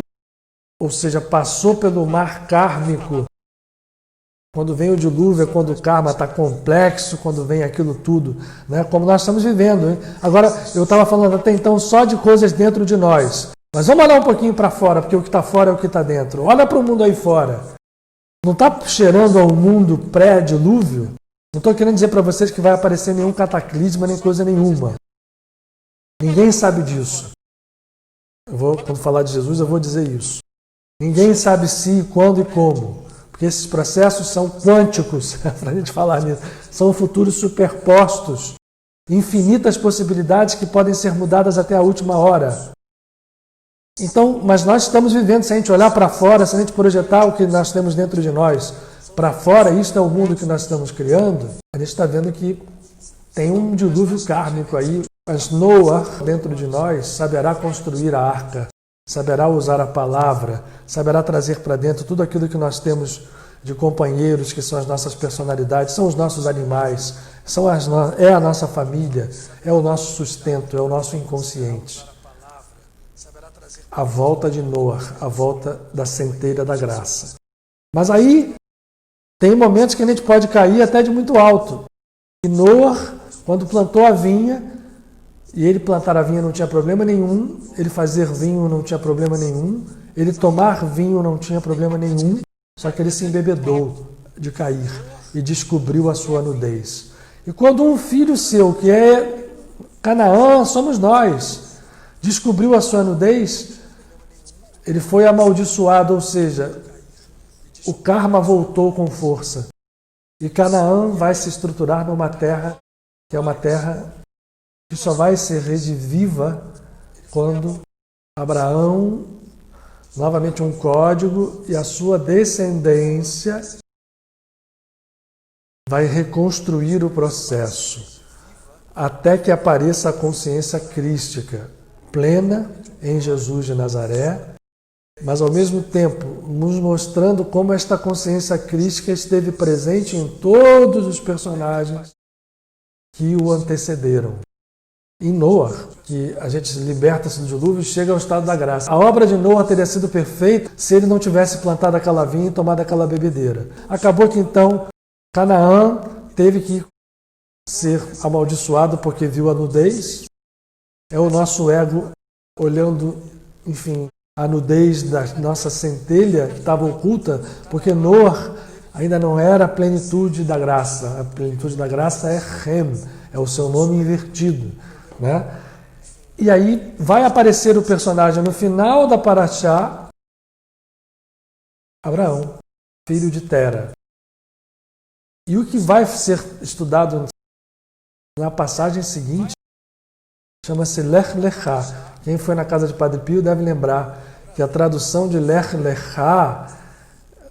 ou seja, passou pelo mar kármico. Quando vem o dilúvio é quando o karma está complexo, quando vem aquilo tudo, né? Como nós estamos vivendo. Hein? Agora, eu estava falando até então só de coisas dentro de nós. Mas vamos olhar um pouquinho para fora, porque o que está fora é o que está dentro. Olha para o mundo aí fora. Não está cheirando ao mundo pré-dilúvio? Não estou querendo dizer para vocês que vai aparecer nenhum cataclisma, nem coisa nenhuma. Ninguém sabe disso. Quando falar de Jesus, eu vou dizer isso. Ninguém sabe se, quando e como. Porque esses processos são quânticos, para a gente falar nisso. São futuros superpostos. Infinitas possibilidades que podem ser mudadas até a última hora. Então, mas nós estamos vivendo, se a gente olhar para fora, se a gente projetar o que nós temos dentro de nós para fora, isto é o mundo que nós estamos criando, a gente está vendo que tem um dilúvio kármico aí. Mas Noé, dentro de nós, saberá construir a arca, saberá usar a palavra, saberá trazer para dentro tudo aquilo que nós temos de companheiros, que são as nossas personalidades, são os nossos animais, é a nossa família, é o nosso sustento, é o nosso inconsciente. A volta de Noé, a volta da centelha da graça. Mas aí, tem momentos que a gente pode cair até de muito alto. E Noé, quando plantou a vinha, e ele plantar a vinha não tinha problema nenhum, ele fazer vinho não tinha problema nenhum, ele tomar vinho não tinha problema nenhum, só que ele se embebedou de cair e descobriu a sua nudez. E quando um filho seu, que é Canaã, somos nós, descobriu a sua nudez, ele foi amaldiçoado, ou seja, o karma voltou com força. E Canaã vai se estruturar numa terra que é uma terra que só vai ser rediviva quando Abraão, novamente um código, e a sua descendência vai reconstruir o processo, até que apareça a consciência crística, plena em Jesus de Nazaré, mas ao mesmo tempo nos mostrando como esta consciência crística esteve presente em todos os personagens que o antecederam. Em Noé, que a gente liberta-se do dilúvio e chega ao estado da graça. A obra de Noé teria sido perfeita se ele não tivesse plantado aquela vinha e tomado aquela bebedeira. Acabou que então Canaã teve que ser amaldiçoado porque viu a nudez. É o nosso ego olhando, enfim, a nudez da nossa centelha que estava oculta, porque Noé ainda não era a plenitude da graça. A plenitude da graça é Hem, é o seu nome invertido. Né? E aí vai aparecer o personagem no final da Paraxá, Abraão, filho de Tera. E o que vai ser estudado na passagem seguinte chama-se Lech Lechá. Quem foi na casa de Padre Pio deve lembrar que a tradução de Lech Lechá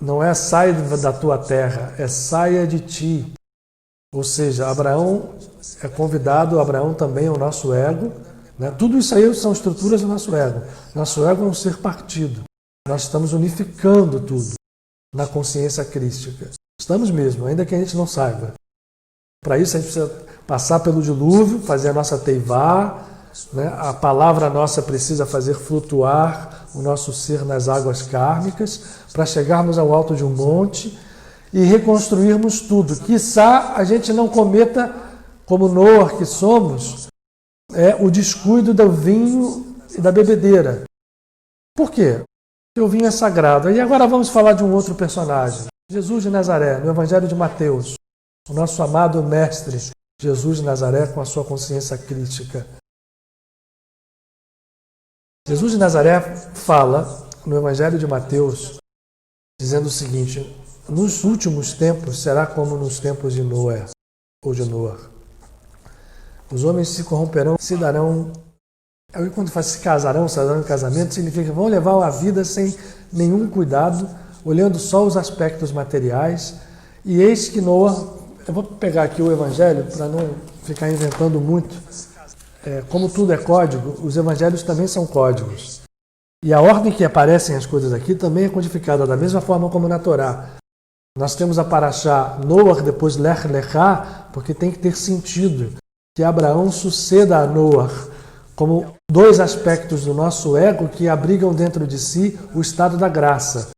não é sai da tua terra, é saia de ti. Ou seja, Abraão é convidado, Abraão também é o nosso ego. Né? Tudo isso aí são estruturas do nosso ego. Nosso ego é um ser partido. Nós estamos unificando tudo na consciência crística. Estamos mesmo, ainda que a gente não saiba. Para isso a gente precisa passar pelo dilúvio, fazer a nossa teivá. Né? A palavra nossa precisa fazer flutuar o nosso ser nas águas kármicas para chegarmos ao alto de um monte e reconstruirmos tudo. Quiçá a gente não cometa, como Noé que somos, o descuido do vinho e da bebedeira. Por quê? Porque o vinho é sagrado. E agora vamos falar de um outro personagem. Jesus de Nazaré, no Evangelho de Mateus. O nosso amado mestre, Jesus de Nazaré, com a sua consciência crítica. Jesus de Nazaré fala no Evangelho de Mateus, dizendo o seguinte: nos últimos tempos será como nos tempos de Noé, ou de Noa. Os homens se corromperão, se darão... Aí quando faz se casarão em casamento, significa que vão levar a vida sem nenhum cuidado, olhando só os aspectos materiais. E eis que Noa... Eu vou pegar aqui o Evangelho para não ficar inventando muito. Como tudo é código, os Evangelhos também são códigos. E a ordem que aparecem as coisas aqui também é codificada, da mesma forma como na Torá. Nós temos a Parashá Noah, depois Lech Lechá, porque tem que ter sentido que Abraão suceda a Noah, como dois aspectos do nosso ego que abrigam dentro de si o estado da graça.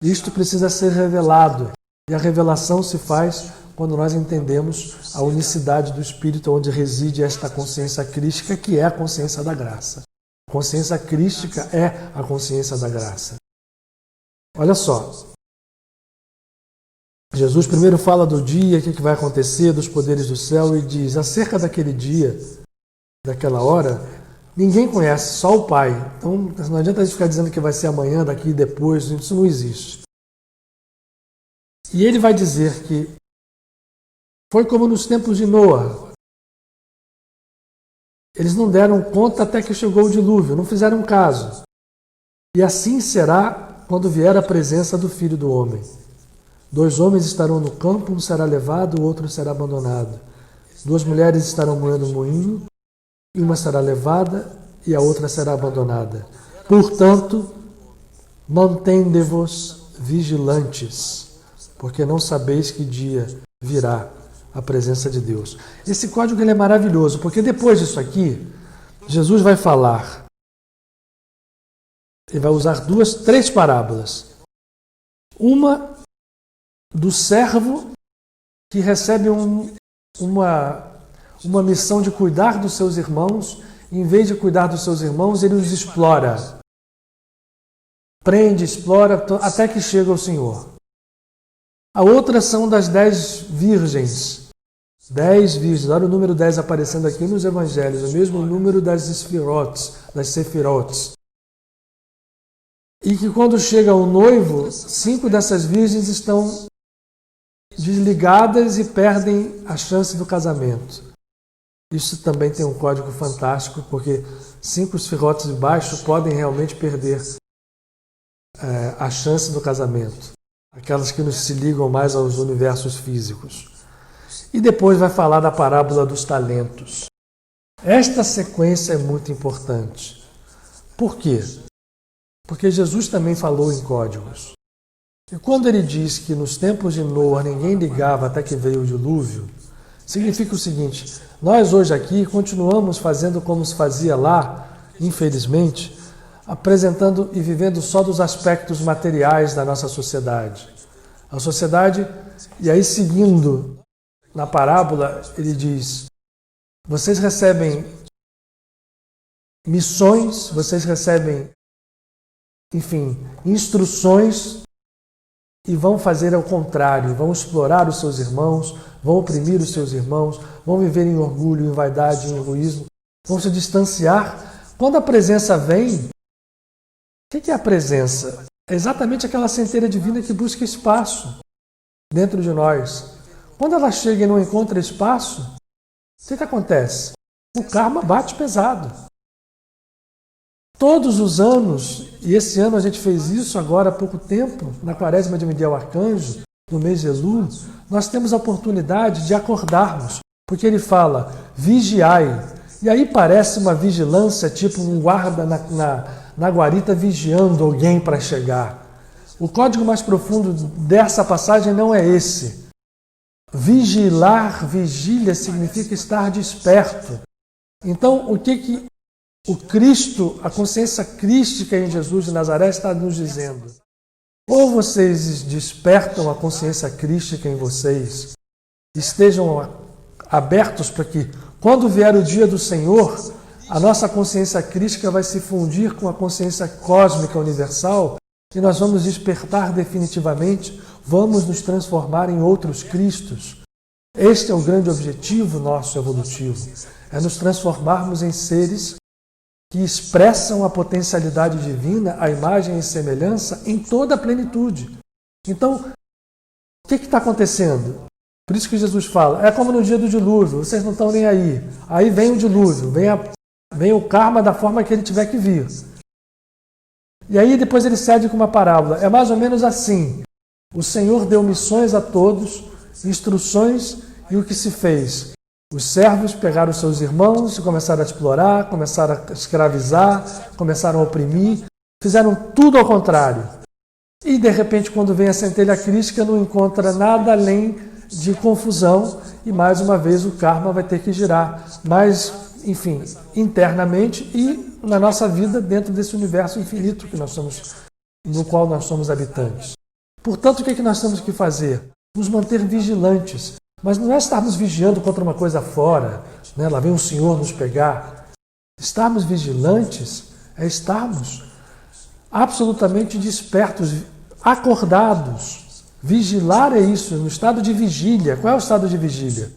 Isto precisa ser revelado, e a revelação se faz quando nós entendemos a unicidade do Espírito, onde reside esta consciência crística, que é a consciência da graça. A consciência crística é a consciência da graça. Olha só. Jesus primeiro fala do dia, o que vai acontecer, dos poderes do céu, e diz, acerca daquele dia, daquela hora, ninguém conhece, só o Pai. Então não adianta a gente ficar dizendo que vai ser amanhã, daqui, depois, isso não existe. E ele vai dizer que foi como nos tempos de Noa. Eles não deram conta até que chegou o dilúvio, não fizeram caso. E assim será quando vier a presença do Filho do Homem. 2 homens estarão no campo, um será levado, o outro será abandonado. 2 mulheres estarão moendo o moinho, e uma será levada e a outra será abandonada. Portanto, mantende-vos vigilantes, porque não sabeis que dia virá a presença de Deus. Esse código ele é maravilhoso, porque depois disso aqui, Jesus vai falar, ele vai usar 3 parábolas. Uma do servo que recebe uma missão de cuidar dos seus irmãos, e em vez de cuidar dos seus irmãos, ele os explora. Prende, explora, até que chega ao Senhor. A outra são das 10 virgens. 10 virgens. Olha o número 10 aparecendo aqui nos Evangelhos, o mesmo número das Sfirotes, das Sefirotes. E que quando chega o noivo, 5 dessas virgens estão desligadas e perdem a chance do casamento. Isso também tem um código fantástico, porque 5 Sfirotes de baixo podem realmente perder a chance do casamento. Aquelas que nos se ligam mais aos universos físicos. E depois vai falar da parábola dos talentos. Esta sequência é muito importante. Por quê? Porque Jesus também falou em códigos. E quando ele diz que nos tempos de Noa ninguém ligava até que veio o dilúvio, significa o seguinte: nós hoje aqui continuamos fazendo como se fazia lá, infelizmente, apresentando e vivendo só dos aspectos materiais da nossa sociedade. A sociedade, e aí seguindo na parábola, ele diz, vocês recebem missões, vocês recebem, enfim, instruções e vão fazer ao contrário, vão explorar os seus irmãos, vão oprimir os seus irmãos, vão viver em orgulho, em vaidade, em egoísmo, vão se distanciar. Quando a presença vem, o que é a presença? É exatamente aquela centelha divina que busca espaço dentro de nós. Quando ela chega e não encontra espaço, o que acontece? O karma bate pesado. Todos os anos, e esse ano a gente fez isso agora há pouco tempo, na Quaresma de Miguel Arcanjo, no mês de Elul, nós temos a oportunidade de acordarmos, porque ele fala, vigiai. E aí parece uma vigilância, tipo um guarda na guarita vigiando alguém para chegar. O código mais profundo dessa passagem não é esse. Vigilar, vigília, significa estar desperto. Então, o que o Cristo, a consciência crística em Jesus de Nazaré está nos dizendo? Ou vocês despertam a consciência crística em vocês, estejam abertos para que, quando vier o dia do Senhor, a nossa consciência crística vai se fundir com a consciência cósmica universal e nós vamos despertar definitivamente, vamos nos transformar em outros Cristos. Este é o grande objetivo nosso evolutivo, é nos transformarmos em seres que expressam a potencialidade divina, a imagem e semelhança em toda a plenitude. Então, o que está acontecendo? Por isso que Jesus fala, é como no dia do dilúvio, vocês não estão nem aí. Aí vem o dilúvio, vem o karma da forma que ele tiver que vir. E aí depois ele segue com uma parábola. É mais ou menos assim. O Senhor deu missões a todos, instruções, e o que se fez? Os servos pegaram os seus irmãos e começaram a explorar, começaram a escravizar, começaram a oprimir, fizeram tudo ao contrário. E de repente, quando vem a centelha crística, não encontra nada além de confusão e mais uma vez o karma vai ter que girar. Mas, enfim, internamente e na nossa vida dentro desse universo infinito que nós somos, no qual nós somos habitantes. Portanto, o que é que nós temos que fazer? Nos manter vigilantes. Mas não é estarmos vigiando contra uma coisa fora, né? Lá vem um senhor nos pegar. Estarmos vigilantes é estarmos absolutamente despertos, acordados. Vigilar é isso, no estado de vigília. Qual é o estado de vigília?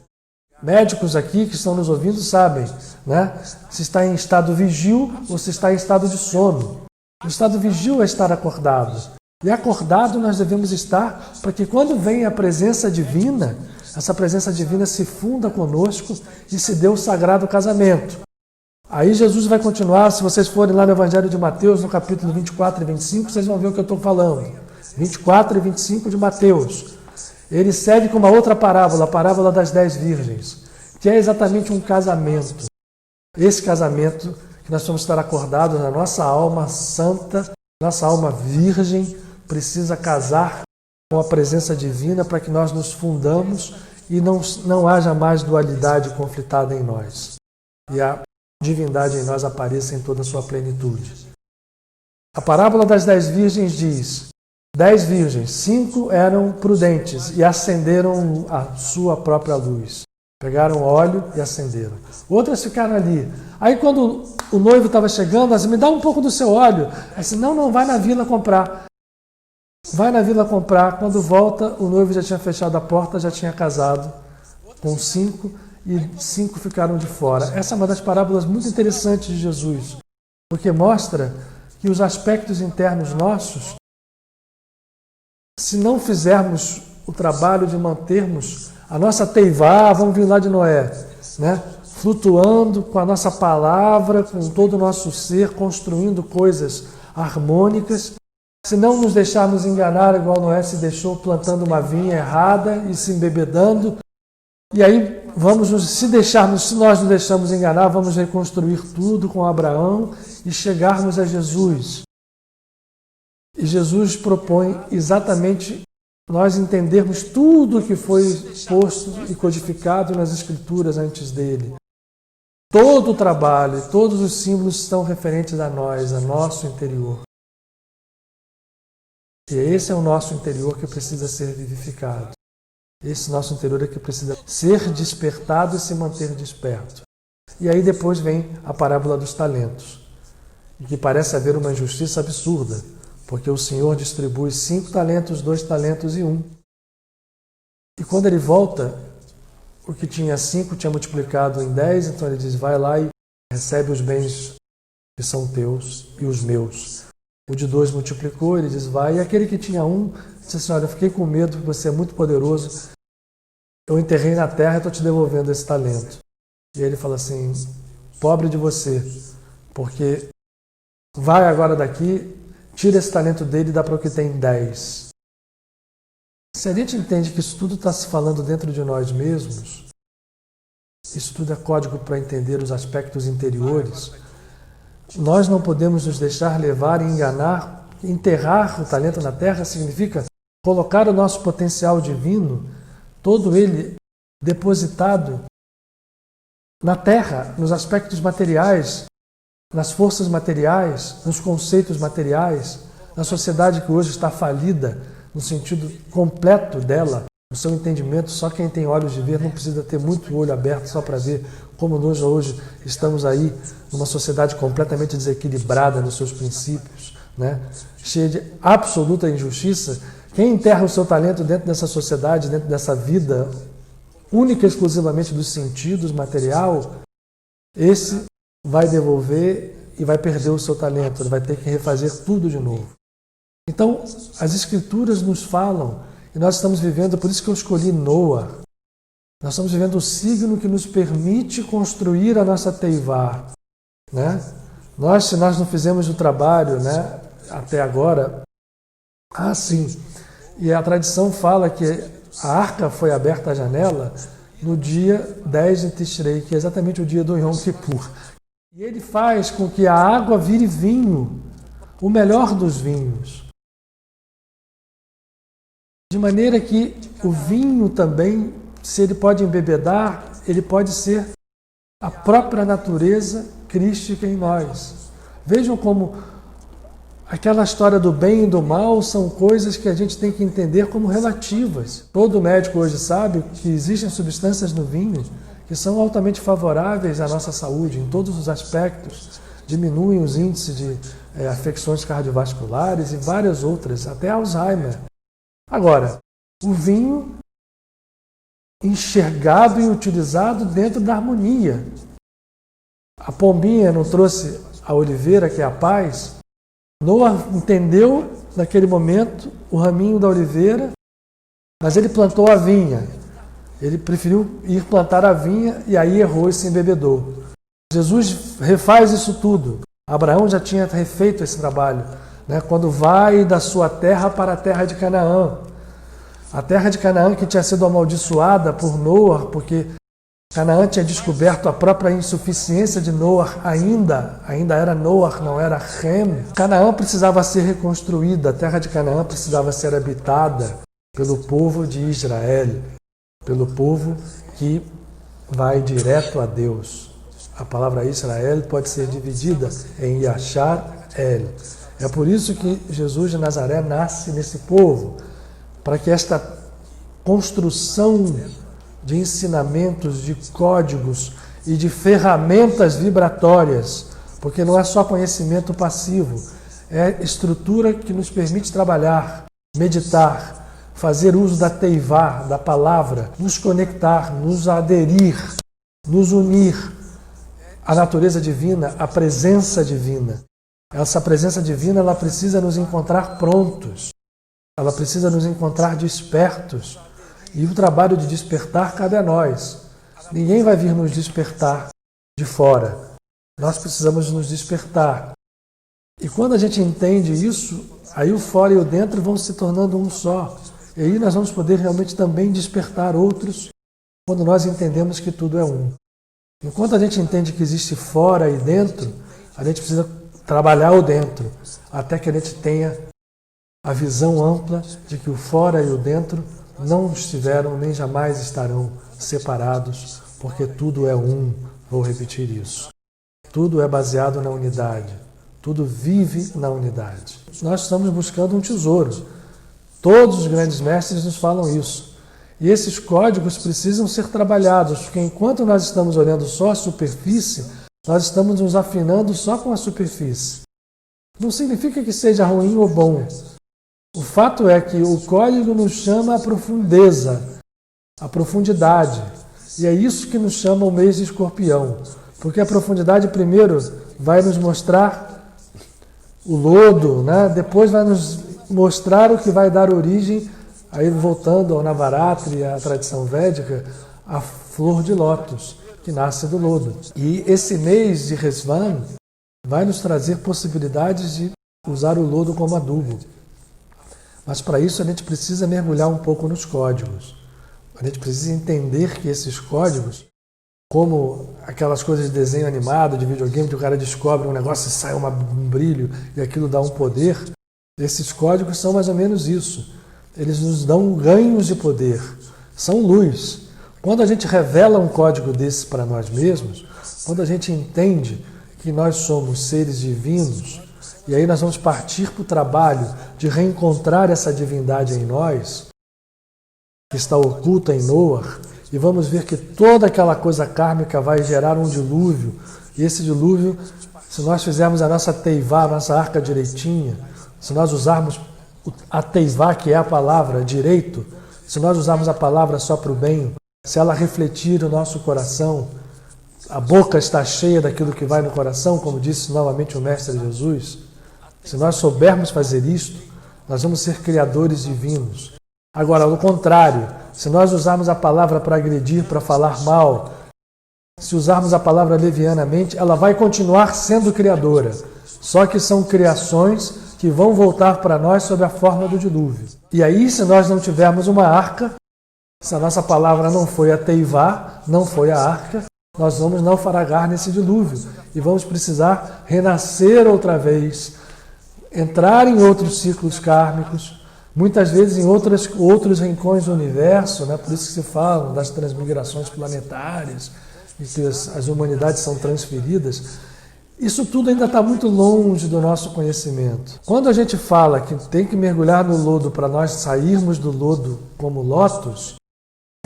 Médicos aqui que estão nos ouvindo sabem, né? Se está em estado vigil ou se está em estado de sono. O estado vigil é estar acordado. E acordado nós devemos estar para que quando vem a presença divina, essa presença divina se funda conosco e se dê o sagrado casamento. Aí Jesus vai continuar, se vocês forem lá no Evangelho de Mateus, no capítulo 24 e 25, vocês vão ver o que eu estou falando. 24 e 25 de Mateus. Ele segue com uma outra parábola, a parábola das 10 virgens, que é exatamente um casamento. Esse casamento que nós vamos estar acordados na nossa alma santa, nossa alma virgem, precisa casar com a presença divina para que nós nos fundamos e não haja mais dualidade conflitada em nós. E a divindade em nós apareça em toda a sua plenitude. A parábola das 10 virgens diz: 10 virgens, 5 eram prudentes e acenderam a sua própria luz. Pegaram óleo e acenderam. Outras ficaram ali. Aí quando o noivo estava chegando, assim, me dá um pouco do seu óleo. Assim, não, vai na vila comprar. Vai na vila comprar. Quando volta, o noivo já tinha fechado a porta, já tinha casado com 5 e 5 ficaram de fora. Essa é uma das parábolas muito interessantes de Jesus, porque mostra que os aspectos internos nossos, se não fizermos o trabalho de mantermos a nossa teivá, vamos vir lá de Noé, né? Flutuando com a nossa palavra, com todo o nosso ser, construindo coisas harmônicas, se não nos deixarmos enganar, igual Noé se deixou plantando uma vinha errada e se embebedando, e aí se nós nos deixarmos enganar, vamos reconstruir tudo com Abraão e chegarmos a Jesus. E Jesus propõe exatamente nós entendermos tudo o que foi posto e codificado nas Escrituras antes dele. Todo o trabalho, todos os símbolos estão referentes a nós, a nosso interior. E esse é o nosso interior que precisa ser vivificado. Esse nosso interior é que precisa ser despertado e se manter desperto. E aí depois vem a parábola dos talentos, e que parece haver uma injustiça absurda, porque o Senhor distribui 5 talentos, 2 talentos e 1. E quando ele volta, o que tinha 5 tinha multiplicado em 10, então ele diz, vai lá e recebe os bens que são teus e os meus. O de 2 multiplicou, ele diz, vai. E aquele que tinha 1, disse assim, olha, eu fiquei com medo porque você é muito poderoso, eu enterrei na terra e estou te devolvendo esse talento. E ele fala assim, pobre de você, porque vai agora daqui, tira esse talento dele e dá para o que tem 10. Se a gente entende que isso tudo está se falando dentro de nós mesmos, isso tudo é código para entender os aspectos interiores, nós não podemos nos deixar levar e enganar. Enterrar o talento na terra significa colocar o nosso potencial divino, todo ele depositado na terra, nos aspectos materiais, nas forças materiais, nos conceitos materiais, na sociedade que hoje está falida, no sentido completo dela, no seu entendimento, só quem tem olhos de ver não precisa ter muito olho aberto só para ver como nós hoje estamos aí numa sociedade completamente desequilibrada nos seus princípios, né? Cheia de absoluta injustiça. Quem enterra o seu talento dentro dessa sociedade, dentro dessa vida única e exclusivamente dos sentidos, material, esse vai devolver e vai perder o seu talento, ele vai ter que refazer tudo de novo. Então, as Escrituras nos falam, e nós estamos vivendo, por isso que eu escolhi Noa, nós estamos vivendo o signo que nos permite construir a nossa teivá, né? Se nós não fizemos o trabalho, né, até agora, sim, e a tradição fala que a arca foi aberta à janela no dia 10 de Tishrei, que é exatamente o dia do Yom Kippur. E ele faz com que a água vire vinho, o melhor dos vinhos. De maneira que o vinho também, se ele pode embebedar, ele pode ser a própria natureza crística em nós. Vejam como aquela história do bem e do mal são coisas que a gente tem que entender como relativas. Todo médico hoje sabe que existem substâncias no vinho que são altamente favoráveis à nossa saúde, em todos os aspectos. Diminuem os índices de afecções cardiovasculares e várias outras, até Alzheimer. Agora, o vinho enxergado e utilizado dentro da harmonia. A pombinha não trouxe a oliveira, que é a paz. Noa entendeu, naquele momento, o raminho da oliveira, mas ele plantou a vinha. Ele preferiu ir plantar a vinha e aí errou e se embebedou. Jesus refaz isso tudo. Abraão já tinha refeito esse trabalho, né? Quando vai da sua terra para a terra de Canaã. A terra de Canaã que tinha sido amaldiçoada por Noa, porque Canaã tinha descoberto a própria insuficiência de Noa ainda era Noa, não era Sem. Canaã precisava ser reconstruída, a terra de Canaã precisava ser habitada pelo povo de Israel, pelo povo que vai direto a Deus. A palavra Israel pode ser dividida em Yashar El. É por isso que Jesus de Nazaré nasce nesse povo, para que esta construção de ensinamentos, de códigos e de ferramentas vibratórias, porque não é só conhecimento passivo, é estrutura que nos permite trabalhar, meditar, fazer uso da teivá, da palavra, nos conectar, nos aderir, nos unir à natureza divina, à presença divina. Essa presença divina, ela precisa nos encontrar prontos, ela precisa nos encontrar despertos. E o trabalho de despertar cabe a nós. Ninguém vai vir nos despertar de fora. Nós precisamos nos despertar. E quando a gente entende isso, aí o fora e o dentro vão se tornando um só. E aí nós vamos poder realmente também despertar outros quando nós entendemos que tudo é um. Enquanto a gente entende que existe fora e dentro, a gente precisa trabalhar o dentro, até que a gente tenha a visão ampla de que o fora e o dentro não estiveram nem jamais estarão separados, porque tudo é um. Vou repetir isso. Tudo é baseado na unidade. Tudo vive na unidade. Nós estamos buscando um tesouro. Todos os grandes mestres nos falam isso. E esses códigos precisam ser trabalhados, porque enquanto nós estamos olhando só a superfície, nós estamos nos afinando só com a superfície. Não significa que seja ruim ou bom. O fato é que o código nos chama à profundeza, à profundidade. E é isso que nos chama o mês de Escorpião. Porque a profundidade primeiro vai nos mostrar o lodo, né? Depois vai nos mostrar o que vai dar origem, aí voltando ao Navaratri, à tradição védica, a flor de lótus, que nasce do lodo. E esse mês de Resvan vai nos trazer possibilidades de usar o lodo como adubo. Mas para isso a gente precisa mergulhar um pouco nos códigos. A gente precisa entender que esses códigos, como aquelas coisas de desenho animado, de videogame, que o cara descobre um negócio e sai um brilho e aquilo dá um poder, esses códigos são mais ou menos isso. Eles nos dão ganhos de poder, são luz. Quando a gente revela um código desse para nós mesmos, quando a gente entende que nós somos seres divinos, e aí nós vamos partir para o trabalho de reencontrar essa divindade em nós, que está oculta em Noah, e vamos ver que toda aquela coisa kármica vai gerar um dilúvio, e esse dilúvio, se nós fizermos a nossa teivá, a nossa arca direitinha, se nós usarmos a teivá, que é a palavra, direito, se nós usarmos a palavra só para o bem, se ela refletir o nosso coração, a boca está cheia daquilo que vai no coração, como disse novamente o Mestre Jesus. Se nós soubermos fazer isto, nós vamos ser criadores divinos. Agora, ao contrário, se nós usarmos a palavra para agredir, para falar mal, se usarmos a palavra levianamente, ela vai continuar sendo criadora. Só que são criações que vão voltar para nós sob a forma do dilúvio. E aí, se nós não tivermos uma arca, se a nossa palavra não foi a teivá, não foi a arca, nós vamos naufragar nesse dilúvio e vamos precisar renascer outra vez, entrar em outros ciclos kármicos, muitas vezes em outros rincões do universo, né? Por isso que se fala das transmigrações planetárias e que as humanidades são transferidas. Isso tudo ainda está muito longe do nosso conhecimento. Quando a gente fala que tem que mergulhar no lodo para nós sairmos do lodo como lótus,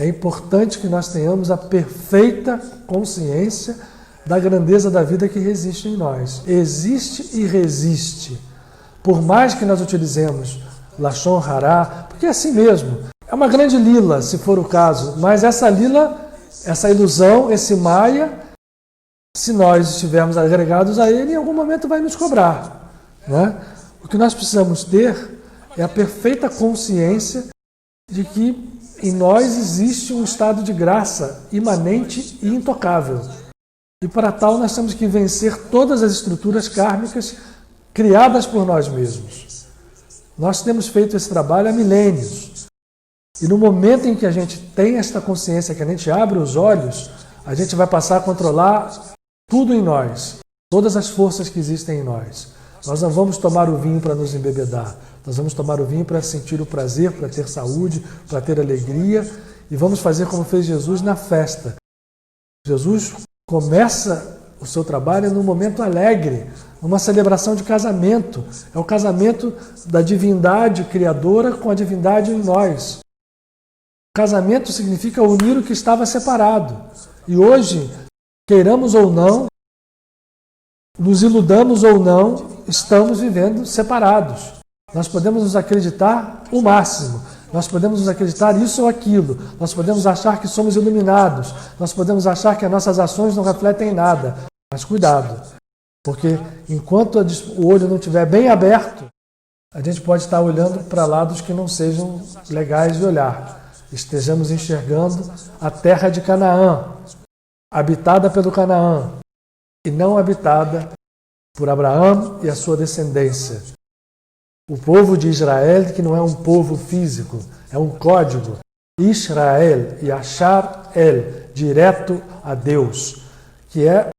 é importante que nós tenhamos a perfeita consciência da grandeza da vida que resiste em nós. Existe e resiste. Por mais que nós utilizemos Lashon Hará, porque é assim mesmo. É uma grande lila, se for o caso, mas essa lila, essa ilusão, esse maia, se nós estivermos agregados a ele, em algum momento vai nos cobrar, né? O que nós precisamos ter é a perfeita consciência de que em nós existe um estado de graça imanente e intocável. E para tal nós temos que vencer todas as estruturas kármicas criadas por nós mesmos. Nós temos feito esse trabalho há milênios. E no momento em que a gente tem esta consciência, que a gente abre os olhos, a gente vai passar a controlar tudo em nós, todas as forças que existem em nós. Nós não vamos tomar o vinho para nos embebedar. Nós vamos tomar o vinho para sentir o prazer, para ter saúde, para ter alegria. E vamos fazer como fez Jesus na festa. Jesus começa o seu trabalho num momento alegre, numa celebração de casamento. É o casamento da divindade criadora com a divindade em nós. Casamento significa unir o que estava separado. E hoje, queiramos ou não, nos iludamos ou não, estamos vivendo separados. Nós podemos nos acreditar o máximo. Nós podemos nos acreditar isso ou aquilo. Nós podemos achar que somos iluminados. Nós podemos achar que as nossas ações não refletem nada. Mas cuidado, porque enquanto o olho não estiver bem aberto, a gente pode estar olhando para lados que não sejam legais de olhar. Estejamos enxergando a terra de Canaã, habitada pelo Canaã, e não habitada por Abraão e a sua descendência. O povo de Israel, que não é um povo físico, é um código. Israel, Yashar El, direto a Deus, que é,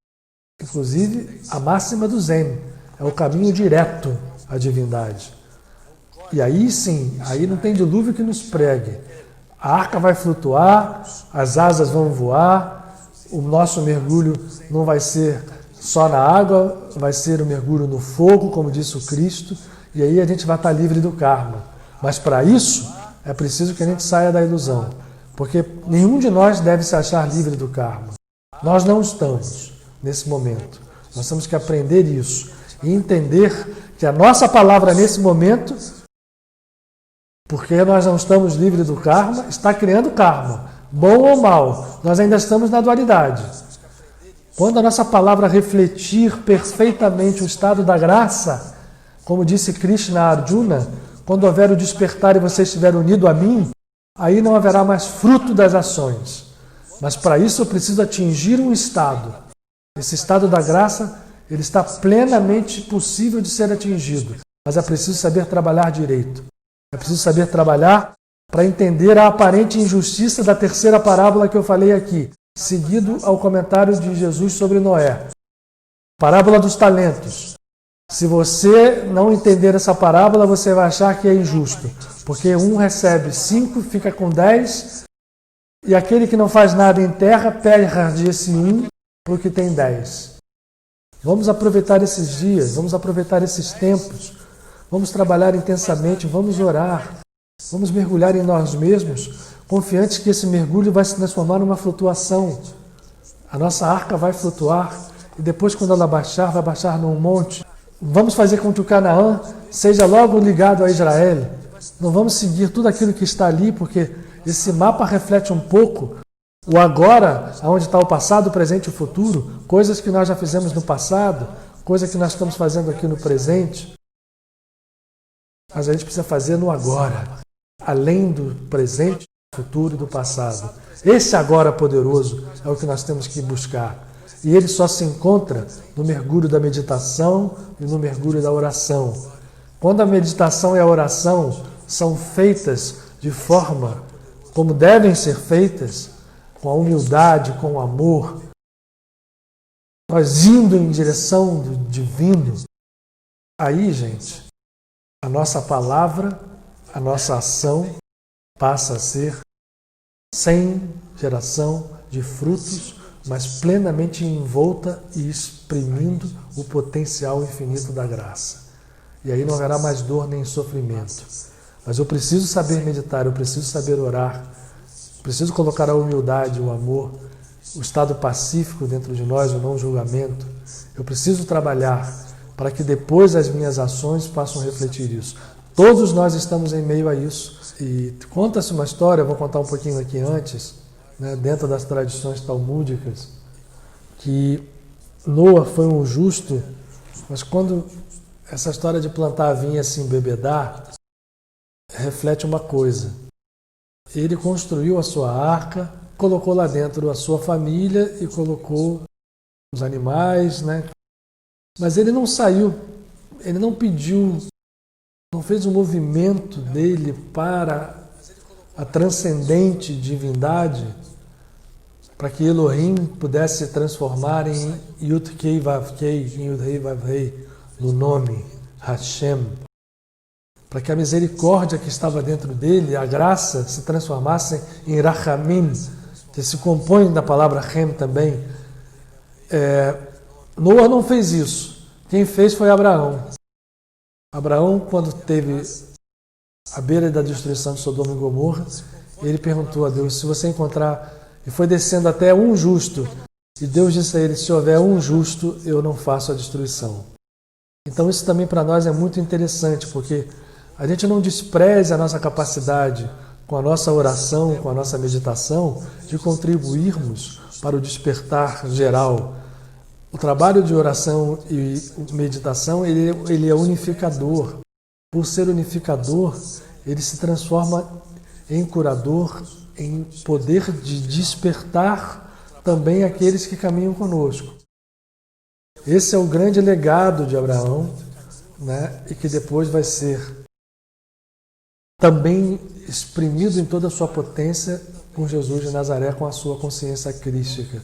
inclusive, a máxima do Zen. É o caminho direto à divindade. E aí sim, aí não tem dilúvio que nos pregue. A arca vai flutuar, as asas vão voar, o nosso mergulho não vai ser só na água, vai ser o mergulho no fogo, como disse o Cristo, e aí a gente vai estar livre do karma. Mas para isso, é preciso que a gente saia da ilusão, porque nenhum de nós deve se achar livre do karma. Nós não estamos nesse momento. Nós temos que aprender isso e entender que a nossa palavra nesse momento, porque nós não estamos livres do karma, está criando karma, bom ou mal. Nós ainda estamos na dualidade. Quando a nossa palavra refletir perfeitamente o estado da graça, como disse Krishna a Arjuna, quando houver o despertar e você estiver unido a mim, aí não haverá mais fruto das ações. Mas para isso eu preciso atingir um estado. Esse estado da graça, ele está plenamente possível de ser atingido. Mas é preciso saber trabalhar direito. É preciso saber trabalhar para entender a aparente injustiça da terceira parábola que eu falei aqui, seguido ao comentário de Jesus sobre Noé. Parábola dos talentos. Se você não entender essa parábola, você vai achar que é injusto. Porque um recebe 5, fica com 10, e aquele que não faz nada em terra perde esse 1 porque tem 10. Vamos aproveitar esses dias, vamos aproveitar esses tempos, vamos trabalhar intensamente, vamos orar, vamos mergulhar em nós mesmos, confiantes que esse mergulho vai se transformar numa flutuação. A nossa arca vai flutuar, e depois quando ela baixar, vai baixar num monte. Vamos fazer com que o Canaã seja logo ligado a Israel. Não vamos seguir tudo aquilo que está ali, porque esse mapa reflete um pouco O agora, onde está o passado, o presente e o futuro, coisas que nós já fizemos no passado, coisas que nós estamos fazendo aqui no presente, mas a gente precisa fazer no agora, além do presente, do futuro e do passado. Esse agora poderoso é o que nós temos que buscar. E ele só se encontra no mergulho da meditação e no mergulho da oração. Quando a meditação e a oração são feitas de forma como devem ser feitas, com a humildade, com o amor, nós indo em direção do divino, aí, gente, a nossa palavra, a nossa ação passa a ser sem geração de frutos, mas plenamente envolta e exprimindo o potencial infinito da graça. E aí não haverá mais dor nem sofrimento. Mas eu preciso saber meditar, eu preciso saber orar, preciso colocar a humildade, o amor, o estado pacífico dentro de nós, o não julgamento. Eu preciso trabalhar para que depois as minhas ações possam refletir isso. Todos nós estamos em meio a isso. E conta-se uma história, eu vou contar um pouquinho aqui antes, né, dentro das tradições talmúdicas, que Noa foi um justo, mas quando essa história de plantar a vinha e se embebedar, reflete uma coisa. Ele construiu a sua arca, colocou lá dentro a sua família e colocou os animais, né? Mas ele não saiu, ele não pediu, não fez um movimento dele para a transcendente divindade, para que Elohim pudesse se transformar em Yud-Kei Vav-Kei, em Yud-Hei Vav-Hei, no nome Hashem, para que a misericórdia que estava dentro dele, a graça, se transformasse em Rachamim, que se compõe da palavra Hem também. Noa não fez isso. Quem fez foi Abraão. Abraão, quando teve à beira da destruição de Sodoma e Gomorra, ele perguntou a Deus, se você encontrar, e foi descendo até um justo, e Deus disse a ele, se houver um justo, eu não faço a destruição. Então isso também para nós é muito interessante, porque a gente não despreze a nossa capacidade com a nossa oração, com a nossa meditação, de contribuirmos para o despertar geral. O trabalho de oração e meditação, ele é unificador. Por ser unificador, ele se transforma em curador, em poder de despertar também aqueles que caminham conosco. Esse é o grande legado de Abraão, né? E que depois vai ser também exprimido em toda a sua potência com Jesus de Nazaré, com a sua consciência crística.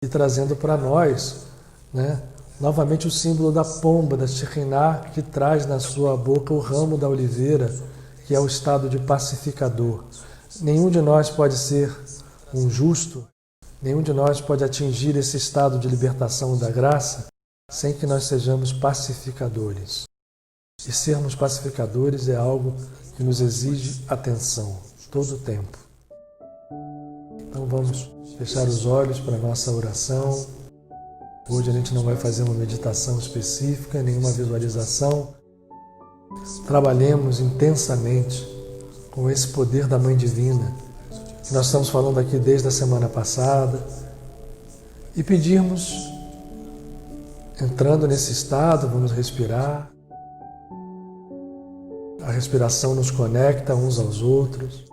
E trazendo para nós, né, novamente o símbolo da pomba, da Shekhinah, que traz na sua boca o ramo da oliveira, que é o estado de pacificador. Nenhum de nós pode ser um justo, nenhum de nós pode atingir esse estado de libertação da graça sem que nós sejamos pacificadores. E sermos pacificadores é algo que nos exige atenção, todo o tempo. Então vamos fechar os olhos para a nossa oração. Hoje a gente não vai fazer uma meditação específica, nenhuma visualização. Trabalhemos intensamente com esse poder da Mãe Divina, que nós estamos falando aqui desde a semana passada, e pedirmos, entrando nesse estado, vamos respirar. A respiração nos conecta uns aos outros,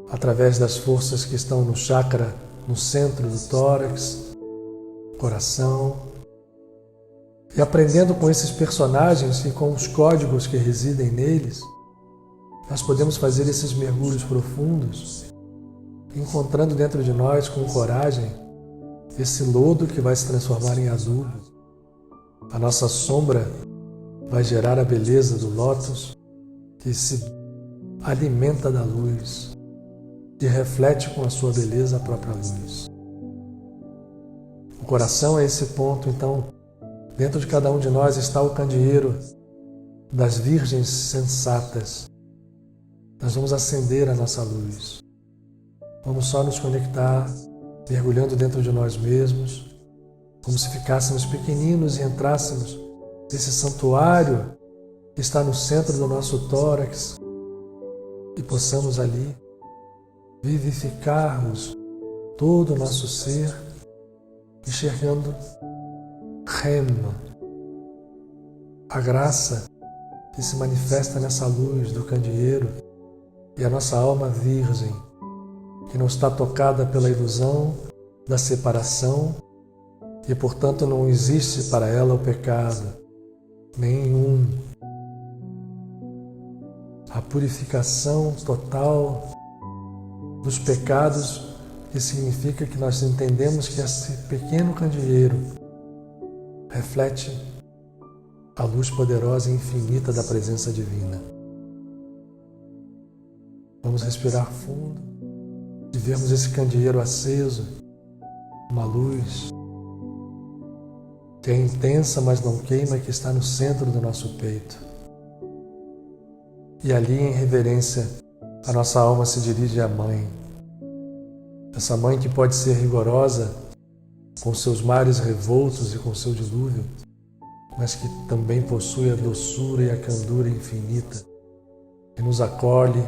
através das forças que estão no chakra, no centro do tórax, coração, e aprendendo com esses personagens e com os códigos que residem neles, nós podemos fazer esses mergulhos profundos, encontrando dentro de nós com coragem esse lodo que vai se transformar em adubo. A nossa sombra vai gerar a beleza do lótus, que se alimenta da luz e reflete com a sua beleza a própria luz. O coração é esse ponto, então, dentro de cada um de nós está o candeeiro das virgens sensatas. Nós vamos acender a nossa luz. Vamos só nos conectar, mergulhando dentro de nós mesmos, como se ficássemos pequeninos e entrássemos nesse santuário que está no centro do nosso tórax e possamos ali vivificarmos todo o nosso ser, enxergando Rema, a graça que se manifesta nessa luz do candeeiro e a nossa alma virgem, que não está tocada pela ilusão da separação e, portanto, não existe para ela o pecado, nenhum. A purificação total dos pecados, que significa que nós entendemos que esse pequeno candeeiro reflete a luz poderosa e infinita da presença divina. Vamos respirar fundo e vermos esse candeeiro aceso, uma luz que é intensa, mas não queima, que está no centro do nosso peito. E ali, em reverência, a nossa alma se dirige à Mãe. Essa Mãe que pode ser rigorosa com seus mares revoltos e com seu dilúvio, mas que também possui a doçura e a candura infinita, que nos acolhe,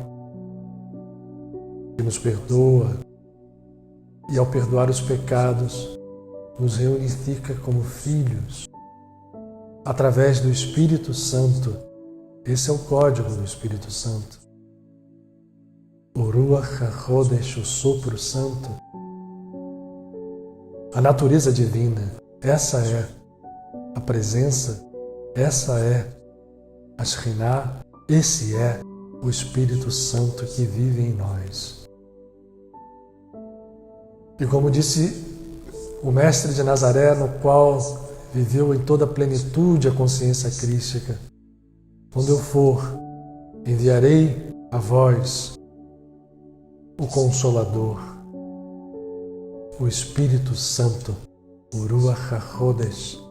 que nos perdoa, e ao perdoar os pecados, nos reunifica como filhos, através do Espírito Santo. Esse é o código do Espírito Santo. O Ruach HaKodesh, o sopro santo, a natureza divina. Essa é a presença, essa é a Shekhinah, esse é o Espírito Santo que vive em nós. E como disse o Mestre de Nazaré, no qual viveu em toda a plenitude a consciência crística, quando eu for, enviarei a vós o Consolador, o Espírito Santo, o Ruach HaKodesh.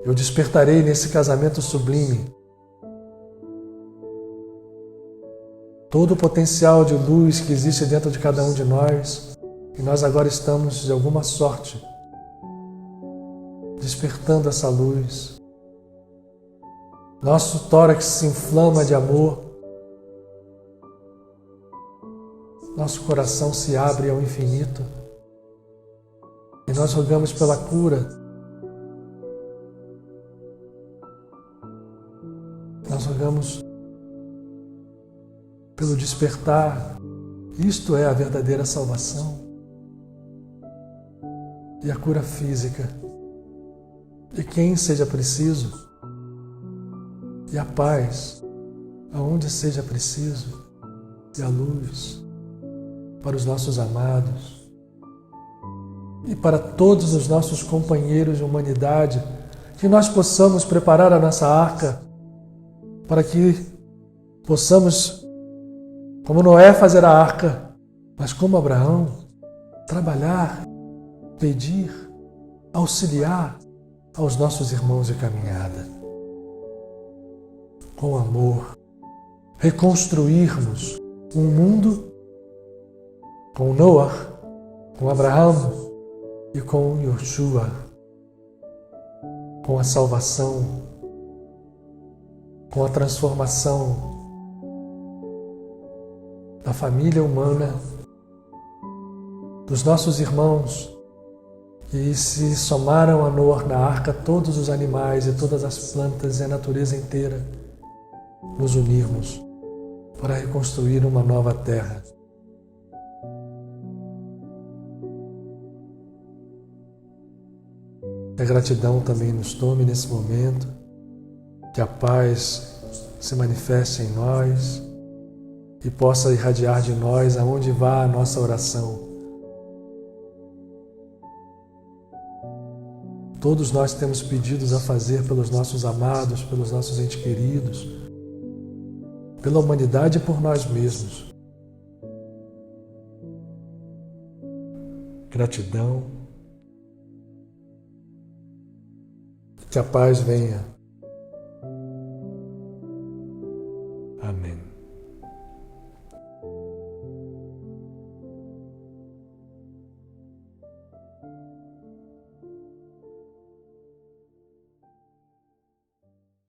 Eu despertarei nesse casamento sublime todo o potencial de luz que existe dentro de cada um de nós, e nós agora estamos, de alguma sorte, despertando essa luz. Nosso tórax se inflama de amor, nosso coração se abre ao infinito, e nós rogamos pela cura. Nós rogamos pelo despertar. Isto é a verdadeira salvação e a cura física. E quem seja preciso, e a paz, aonde seja preciso, e a luz para os nossos amados e para todos os nossos companheiros de humanidade, que nós possamos preparar a nossa arca para que possamos, como Noé, fazer a arca, mas como Abraão, trabalhar, pedir, auxiliar aos nossos irmãos de caminhada. Com amor, reconstruirmos um mundo com Noah, com Abraão e com Yoshua, com a salvação, com a transformação da família humana, dos nossos irmãos que se somaram a Noah na arca, todos os animais e todas as plantas e a natureza inteira, nos unirmos para reconstruir uma nova terra. Que a gratidão também nos tome nesse momento, que a paz se manifeste em nós e possa irradiar de nós aonde vá a nossa oração. Todos nós temos pedidos a fazer pelos nossos amados, pelos nossos entes queridos, pela humanidade e por nós mesmos. Gratidão. Que a paz venha. Amém.